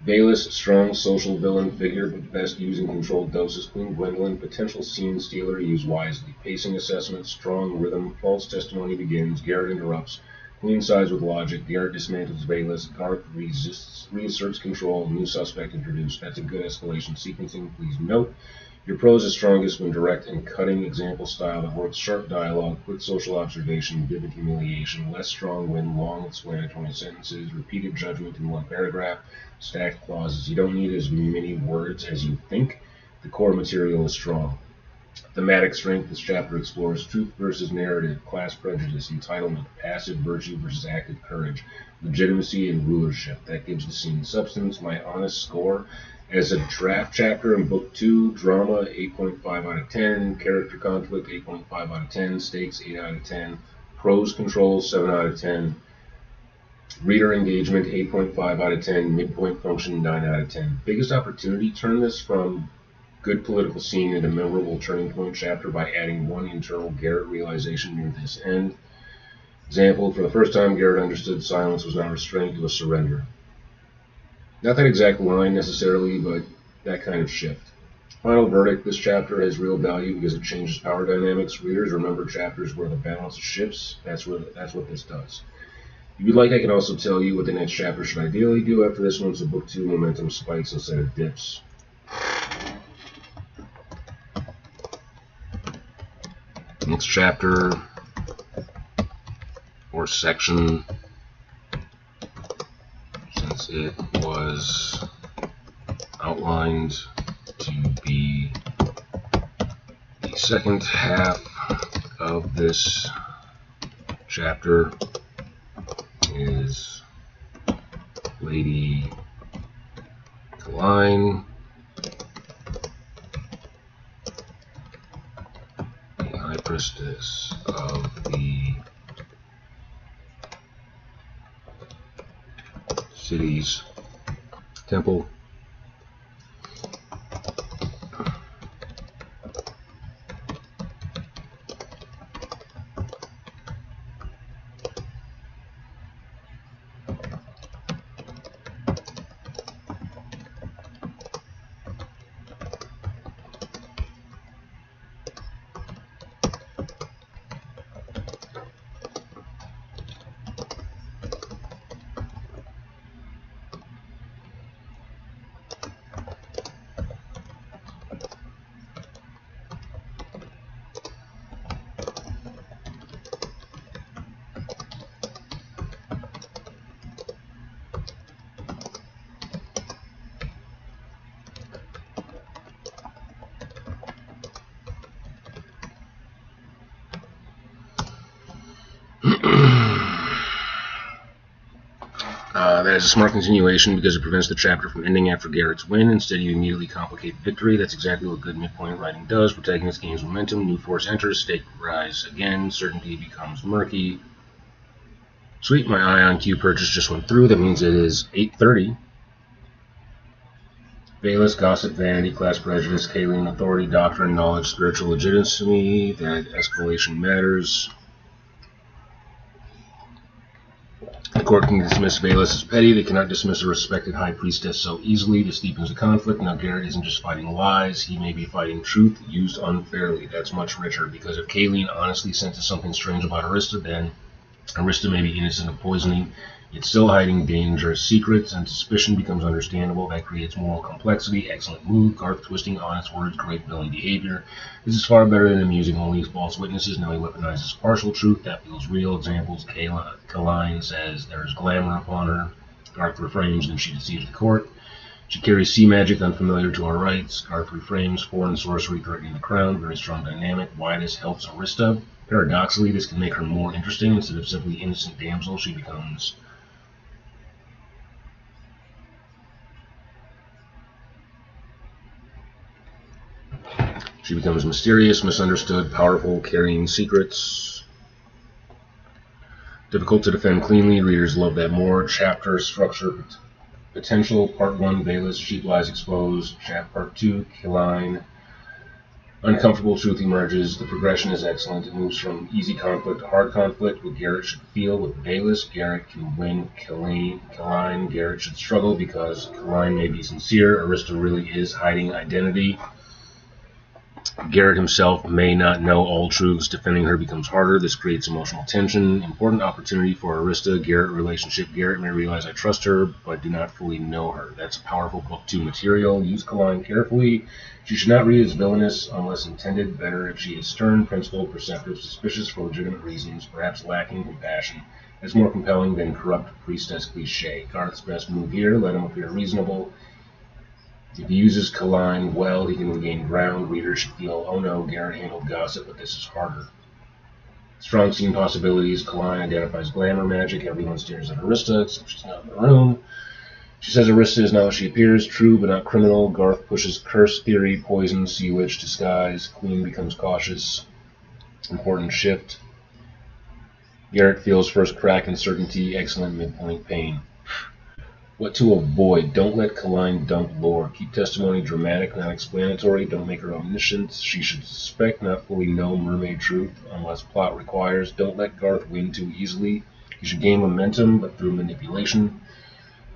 Speaker 1: Bayless, strong social villain figure, but best used in controlled doses. Queen Gwendolyn, potential scene stealer, used wisely. Pacing assessment, strong rhythm. False testimony begins. Garrett interrupts. Queen sides with logic. Garrett dismantles Bayless. Garth reasserts control. New suspect introduced. That's a good escalation sequencing. Please note. Your prose is strongest when direct and cutting, example style that works, sharp dialogue, quick social observation, vivid humiliation, less strong when long explanatory sentences, repeated judgment in one paragraph, stacked clauses. You don't need as many words as you think. The core material is strong. Thematic strength. This chapter explores truth versus narrative, class prejudice, entitlement, passive virtue versus active courage, legitimacy and rulership. That gives the scene substance. My honest score as a draft chapter in Book 2, drama, 8.5 out of 10, character conflict, 8.5 out of 10, stakes, 8 out of 10, prose control, 7 out of 10, reader engagement, 8.5 out of 10, midpoint function, 9 out of 10. Biggest opportunity, turn this from good political scene into memorable turning point chapter by adding one internal Garrett realization near this end. Example, for the first time, Garrett understood silence was not restraint, it was surrender. Not that exact line necessarily, but that kind of shift. Final verdict, this chapter has real value because it changes power dynamics. Readers remember chapters where the balance shifts. That's what this does. If you'd like, I can also tell you what the next chapter should ideally do after this one, so book 2 momentum spikes instead of dips. Next chapter or section, since it was outlined to be the second half of this chapter, is Lady Kalain, the High Priestess of the city's temple. That is a smart continuation because it prevents the chapter from ending after Garrett's win. Instead, you immediately complicate victory. That's exactly what good midpoint writing does. Protagonist gains momentum, new force enters, stake rise again, certainty becomes murky. Sweet, my Ion Q purchase just went through. That means it is 8:30. Bayless, gossip, vanity, class prejudice, Kayleen, authority, doctrine, knowledge, spiritual legitimacy, that escalation matters. The court can dismiss Bayless as petty. They cannot dismiss a respected high priestess so easily. This deepens the conflict. Now Garrett isn't just fighting lies. He may be fighting truth used unfairly. That's much richer, because if Kayleen honestly senses something strange about Arista, then Arista may be innocent of poisoning. It's still hiding dangerous secrets, and suspicion becomes understandable. That creates moral complexity. Excellent move. Garth twisting honest words, great villain behavior. This is far better than amusing only false witnesses. Now he weaponizes partial truth. That feels real. Examples, Kalain says there is glamour upon her. Garth reframes, and she deceives the court. She carries sea magic unfamiliar to our rights. Garth reframes, foreign sorcery threatening the crown. Very strong dynamic. Why this helps Arista. Paradoxically, this can make her more interesting. Instead of simply innocent damsel, she becomes mysterious, misunderstood, powerful, carrying secrets. Difficult to defend cleanly. Readers love that more. Chapter structure potential. Part 1, Bayless, sheep lies exposed. Part 2, Kalain. Uncomfortable truth emerges. The progression is excellent. It moves from easy conflict to hard conflict. What Garrett should feel with Bayless, Garrett can win. Kalain, Garrett should struggle because Kalain may be sincere. Arista really is hiding identity. Garrett himself may not know all truths. Defending her becomes harder. This creates emotional tension. Important opportunity for Arista Garrett relationship. Garrett may realize I trust her, but do not fully know her. That's a powerful book 2 material. Use Kalain carefully. She should not read as villainous unless intended. Better if she is stern, principled, perceptive, suspicious for legitimate reasons, perhaps lacking compassion. That's more compelling than corrupt priestess cliche. Garth's best move here, let him appear reasonable. If he uses Kalain well, he can regain ground. Readers should feel, oh no, Garrett handled gossip, but this is harder. Strong scene possibilities. Kalain identifies glamour magic. Everyone stares at Arista, except she's not in the room. She says Arista is not what she appears. True, but not criminal. Garth pushes curse theory, poison, sea witch, disguise. Queen becomes cautious. Important shift. Garrett feels first crack in certainty. Excellent midpoint pain. What to avoid. Don't let Kalain dump lore. Keep testimony dramatic, not explanatory. Don't make her omniscient. She should suspect, not fully know mermaid truth, unless plot requires. Don't let Garth win too easily. He should gain momentum, but through manipulation.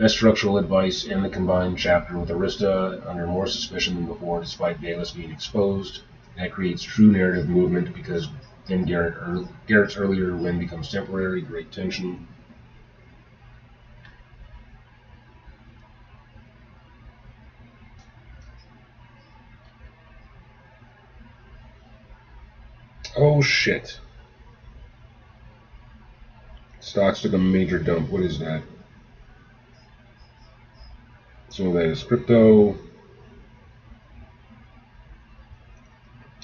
Speaker 1: Best structural advice in the combined chapter with Arista under more suspicion than before, despite Bayless being exposed. That creates true narrative movement because then Garrett's earlier win becomes temporary. Great tension. Oh shit. Stocks took a major dump. What is that? Some of that is crypto.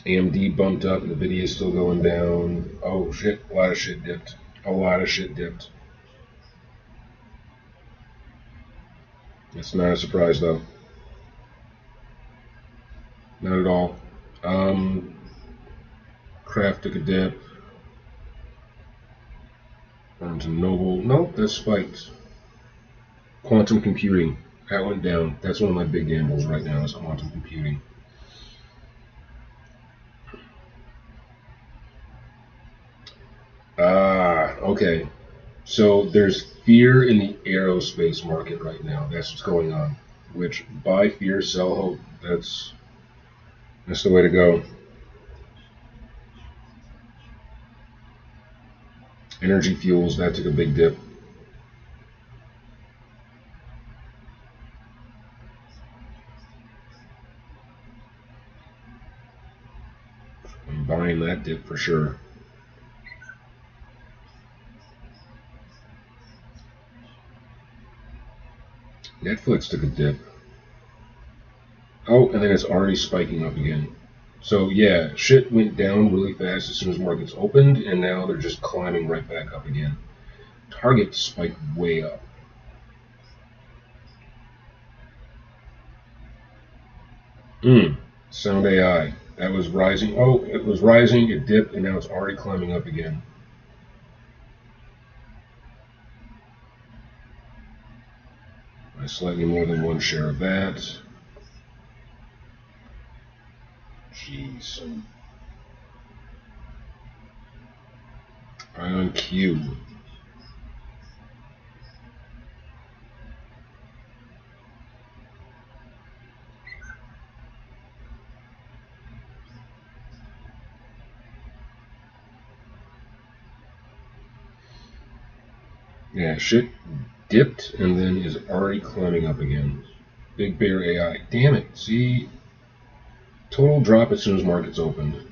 Speaker 1: AMD bumped up. Nvidia is still going down. Oh shit. A lot of shit dipped. A lot of shit dipped. It's not a surprise though. Not at all. Kraft took a dip. Barnes and Noble. Nope, that spiked. Quantum computing. That went down. That's one of my big gambles right now is quantum computing. Okay. So there's fear in the aerospace market right now. That's what's going on. Which buy fear, sell hope. That's the way to go. Energy fuels, that took a big dip. I'm buying that dip for sure. Netflix took a dip. Oh, and then it's already spiking up again. So yeah, shit went down really fast as soon as markets opened, and now they're just climbing right back up again. Target spiked way up. Sound AI. That was rising. Oh, it was rising, it dipped, and now it's already climbing up again. I slightly more than one share of that. Jeez. IonQ. Yeah, shit dipped and then is already climbing up again. Big Bear AI. Damn it. See? Total drop as soon as markets opened.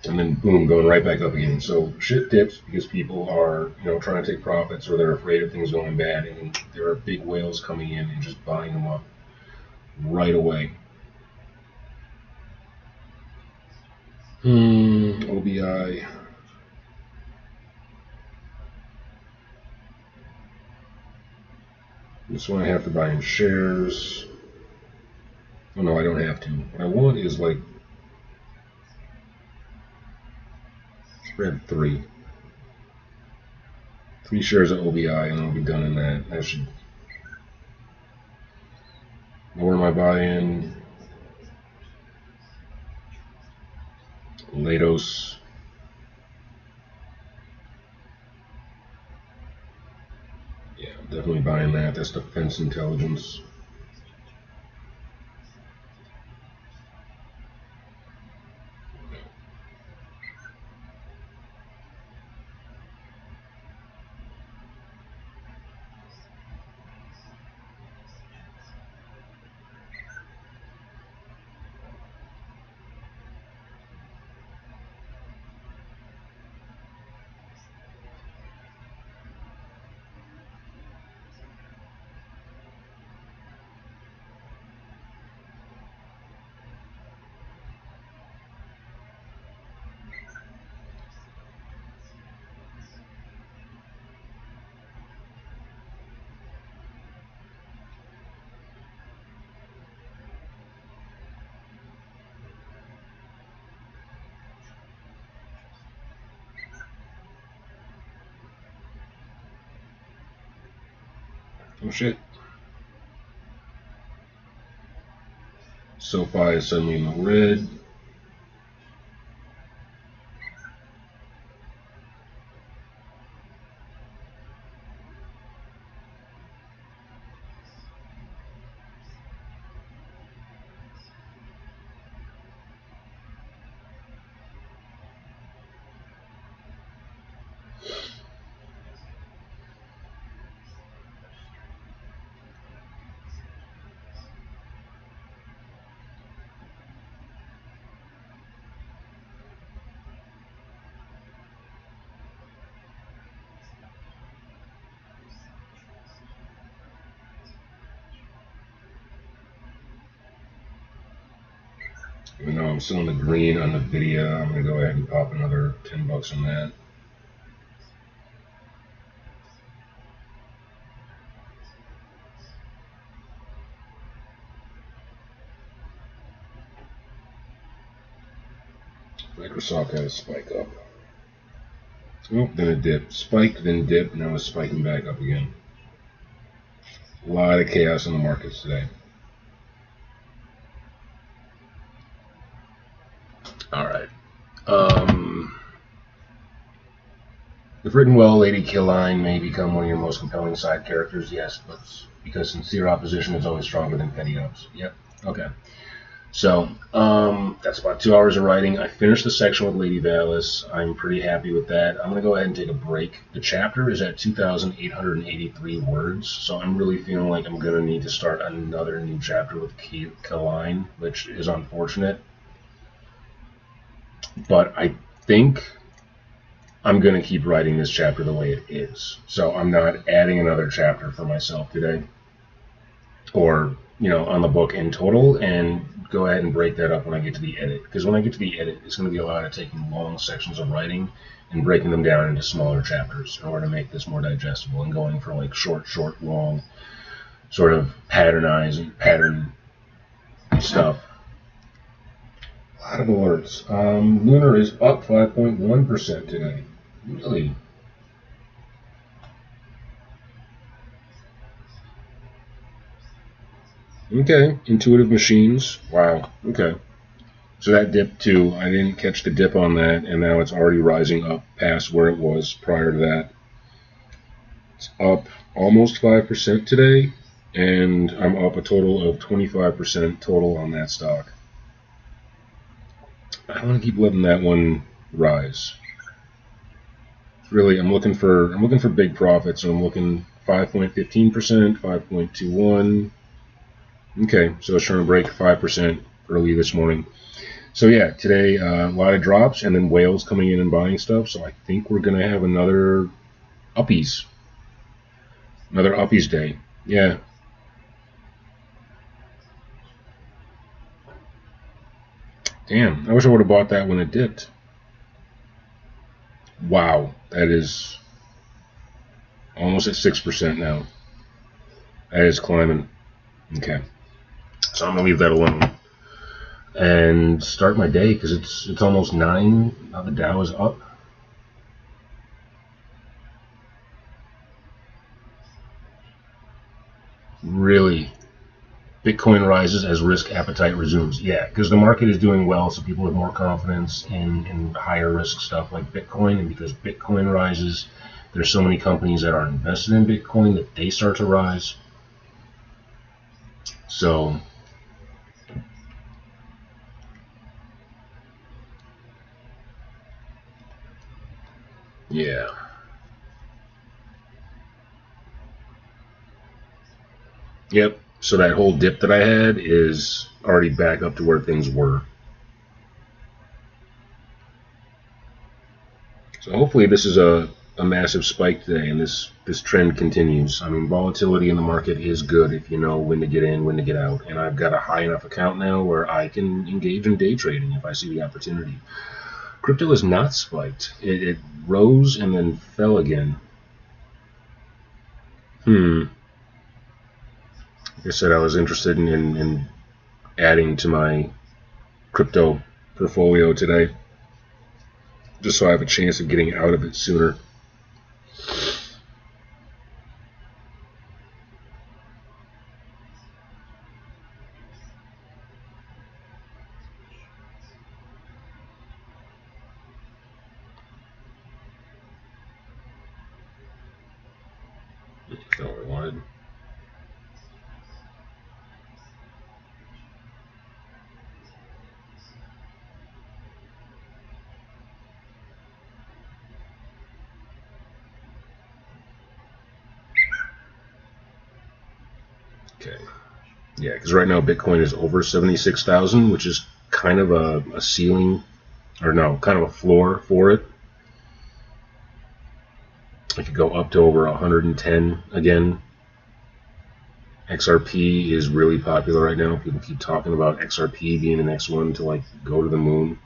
Speaker 1: And then boom, going right back up again. So shit dips because people are, trying to take profits or they're afraid of things going bad, and there are big whales coming in and just buying them up right away. OBI. This one I have to buy in shares. Oh no, I don't have to. What I want is like spread 3. 3 shares of OBI and I'll be done in that. That should. Where am I buying? Leidos. Yeah, I'm definitely buying that. That's defense intelligence. Oh shit. SoFi is suddenly in the red. Even though I'm still in the green on the video, I'm going to go ahead and pop another 10 bucks on that. Microsoft had a spike up. Oh, then a dip. Spike, then dip, now it's spiking back up again. A lot of chaos in the markets today. Alright. If written well, Lady Killine may become one of your most compelling side characters, yes, but because sincere opposition is always stronger than petty ups. Yep, okay. So, that's about 2 hours of writing. I finished the section with Lady Valis. I'm pretty happy with that. I'm going to go ahead and take a break. The chapter is at 2,883 words, so I'm really feeling like I'm going to need to start another new chapter with Killine, which is unfortunate. But I think I'm going to keep writing this chapter the way it is. So I'm not adding another chapter for myself today, or, you know, on the book in total, and go ahead and break that up when I get to the edit. Because when I get to the edit, it's going to be a lot of taking long sections of writing and breaking them down into smaller chapters in order to make this more digestible, and going for like short, long, sort of pattern stuff. A lot of alerts. Lunar is up 5.1% today. Really? Okay. Intuitive Machines. Wow. Okay. So that dip too. I didn't catch the dip on that, and now it's already rising up past where it was prior to that. It's up almost 5% today, and I'm up a total of 25% total on that stock. I want to keep letting that one rise. Really, I'm looking for big profits. So I'm looking 5.15%, 5.21. Okay, so it's trying to break 5% early this morning. So yeah, today a lot of drops, and then whales coming in and buying stuff. So I think we're gonna have another uppies day. Yeah. Damn, I wish I would have bought that when it dipped. Wow, that is almost at 6% now. That is climbing. Okay, so I'm gonna leave that alone and start my day because it's almost 9. Now the Dow is up. Really, Bitcoin rises as risk appetite resumes. Yeah, because the market is doing well, so people have more confidence in higher risk stuff like Bitcoin, and because Bitcoin rises, there's so many companies that are invested in Bitcoin that they start to rise. So yeah. Yep. So that whole dip that I had is already back up to where things were. So hopefully this is a massive spike today, and this trend continues. I mean, volatility in the market is good if you know when to get in, when to get out. And I've got a high enough account now where I can engage in day trading if I see the opportunity. Crypto is not spiked. It rose and then fell again. Like I said, I was interested in adding to my crypto portfolio today, just so I have a chance of getting out of it sooner. That's not what I wanted. Okay. Yeah, because right now Bitcoin is over 76,000, which is kind of a ceiling, or no, kind of a floor for it. It could go up to over 110 again. XRP is really popular right now. People keep talking about XRP being the next one to like go to the moon.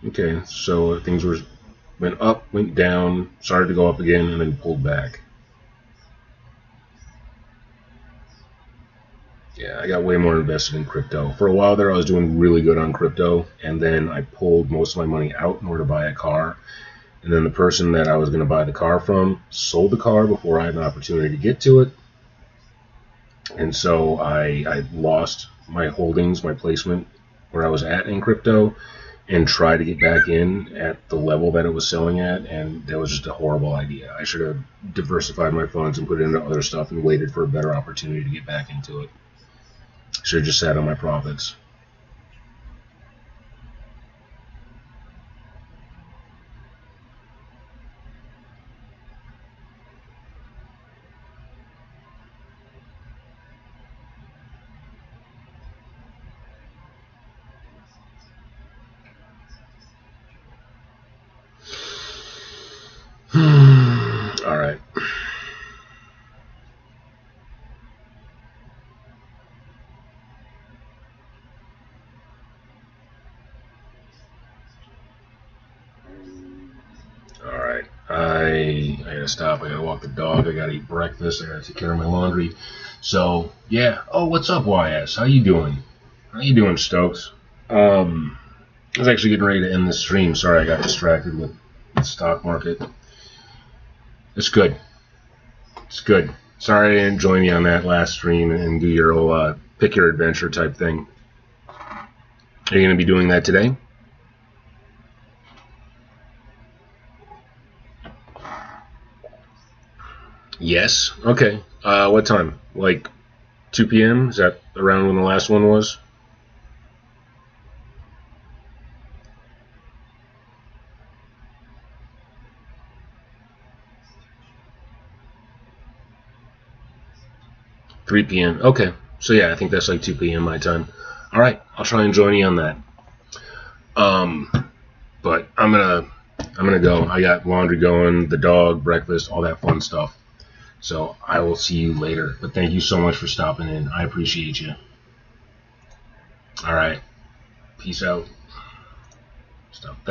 Speaker 1: Okay, so things went up, went down, started to go up again, and then pulled back. Yeah, I got way more invested in crypto. For a while there, I was doing really good on crypto, and then I pulled most of my money out in order to buy a car. And then the person that I was going to buy the car from sold the car before I had an opportunity to get to it. And so I lost my holdings, my placement where I was at in crypto, and tried to get back in at the level that it was selling at, and that was just a horrible idea. I should have diversified my funds and put it into other stuff and waited for a better opportunity to get back into it. Should have just sat on my profits. All right. All right. I gotta stop. I gotta walk the dog. I gotta eat breakfast. I gotta take care of my laundry. So yeah. Oh, what's up, YS? How you doing? How you doing, Stokes? I was actually getting ready to end the stream. Sorry, I got distracted with the stock market. It's good. It's good. Sorry I didn't join you on that last stream and do your whole pick your adventure type thing. Are you going to be doing that today? Yes. Okay. What time? Like 2 p.m.? Is that around when the last one was? $3 p.m. Okay. So yeah, I think that's like 2 p.m. my time. All right. I'll try and join you on that. But I'm gonna go. I got laundry going, the dog, breakfast, all that fun stuff. So I will see you later. But thank you so much for stopping in. I appreciate you. All right. Peace out. Stop that.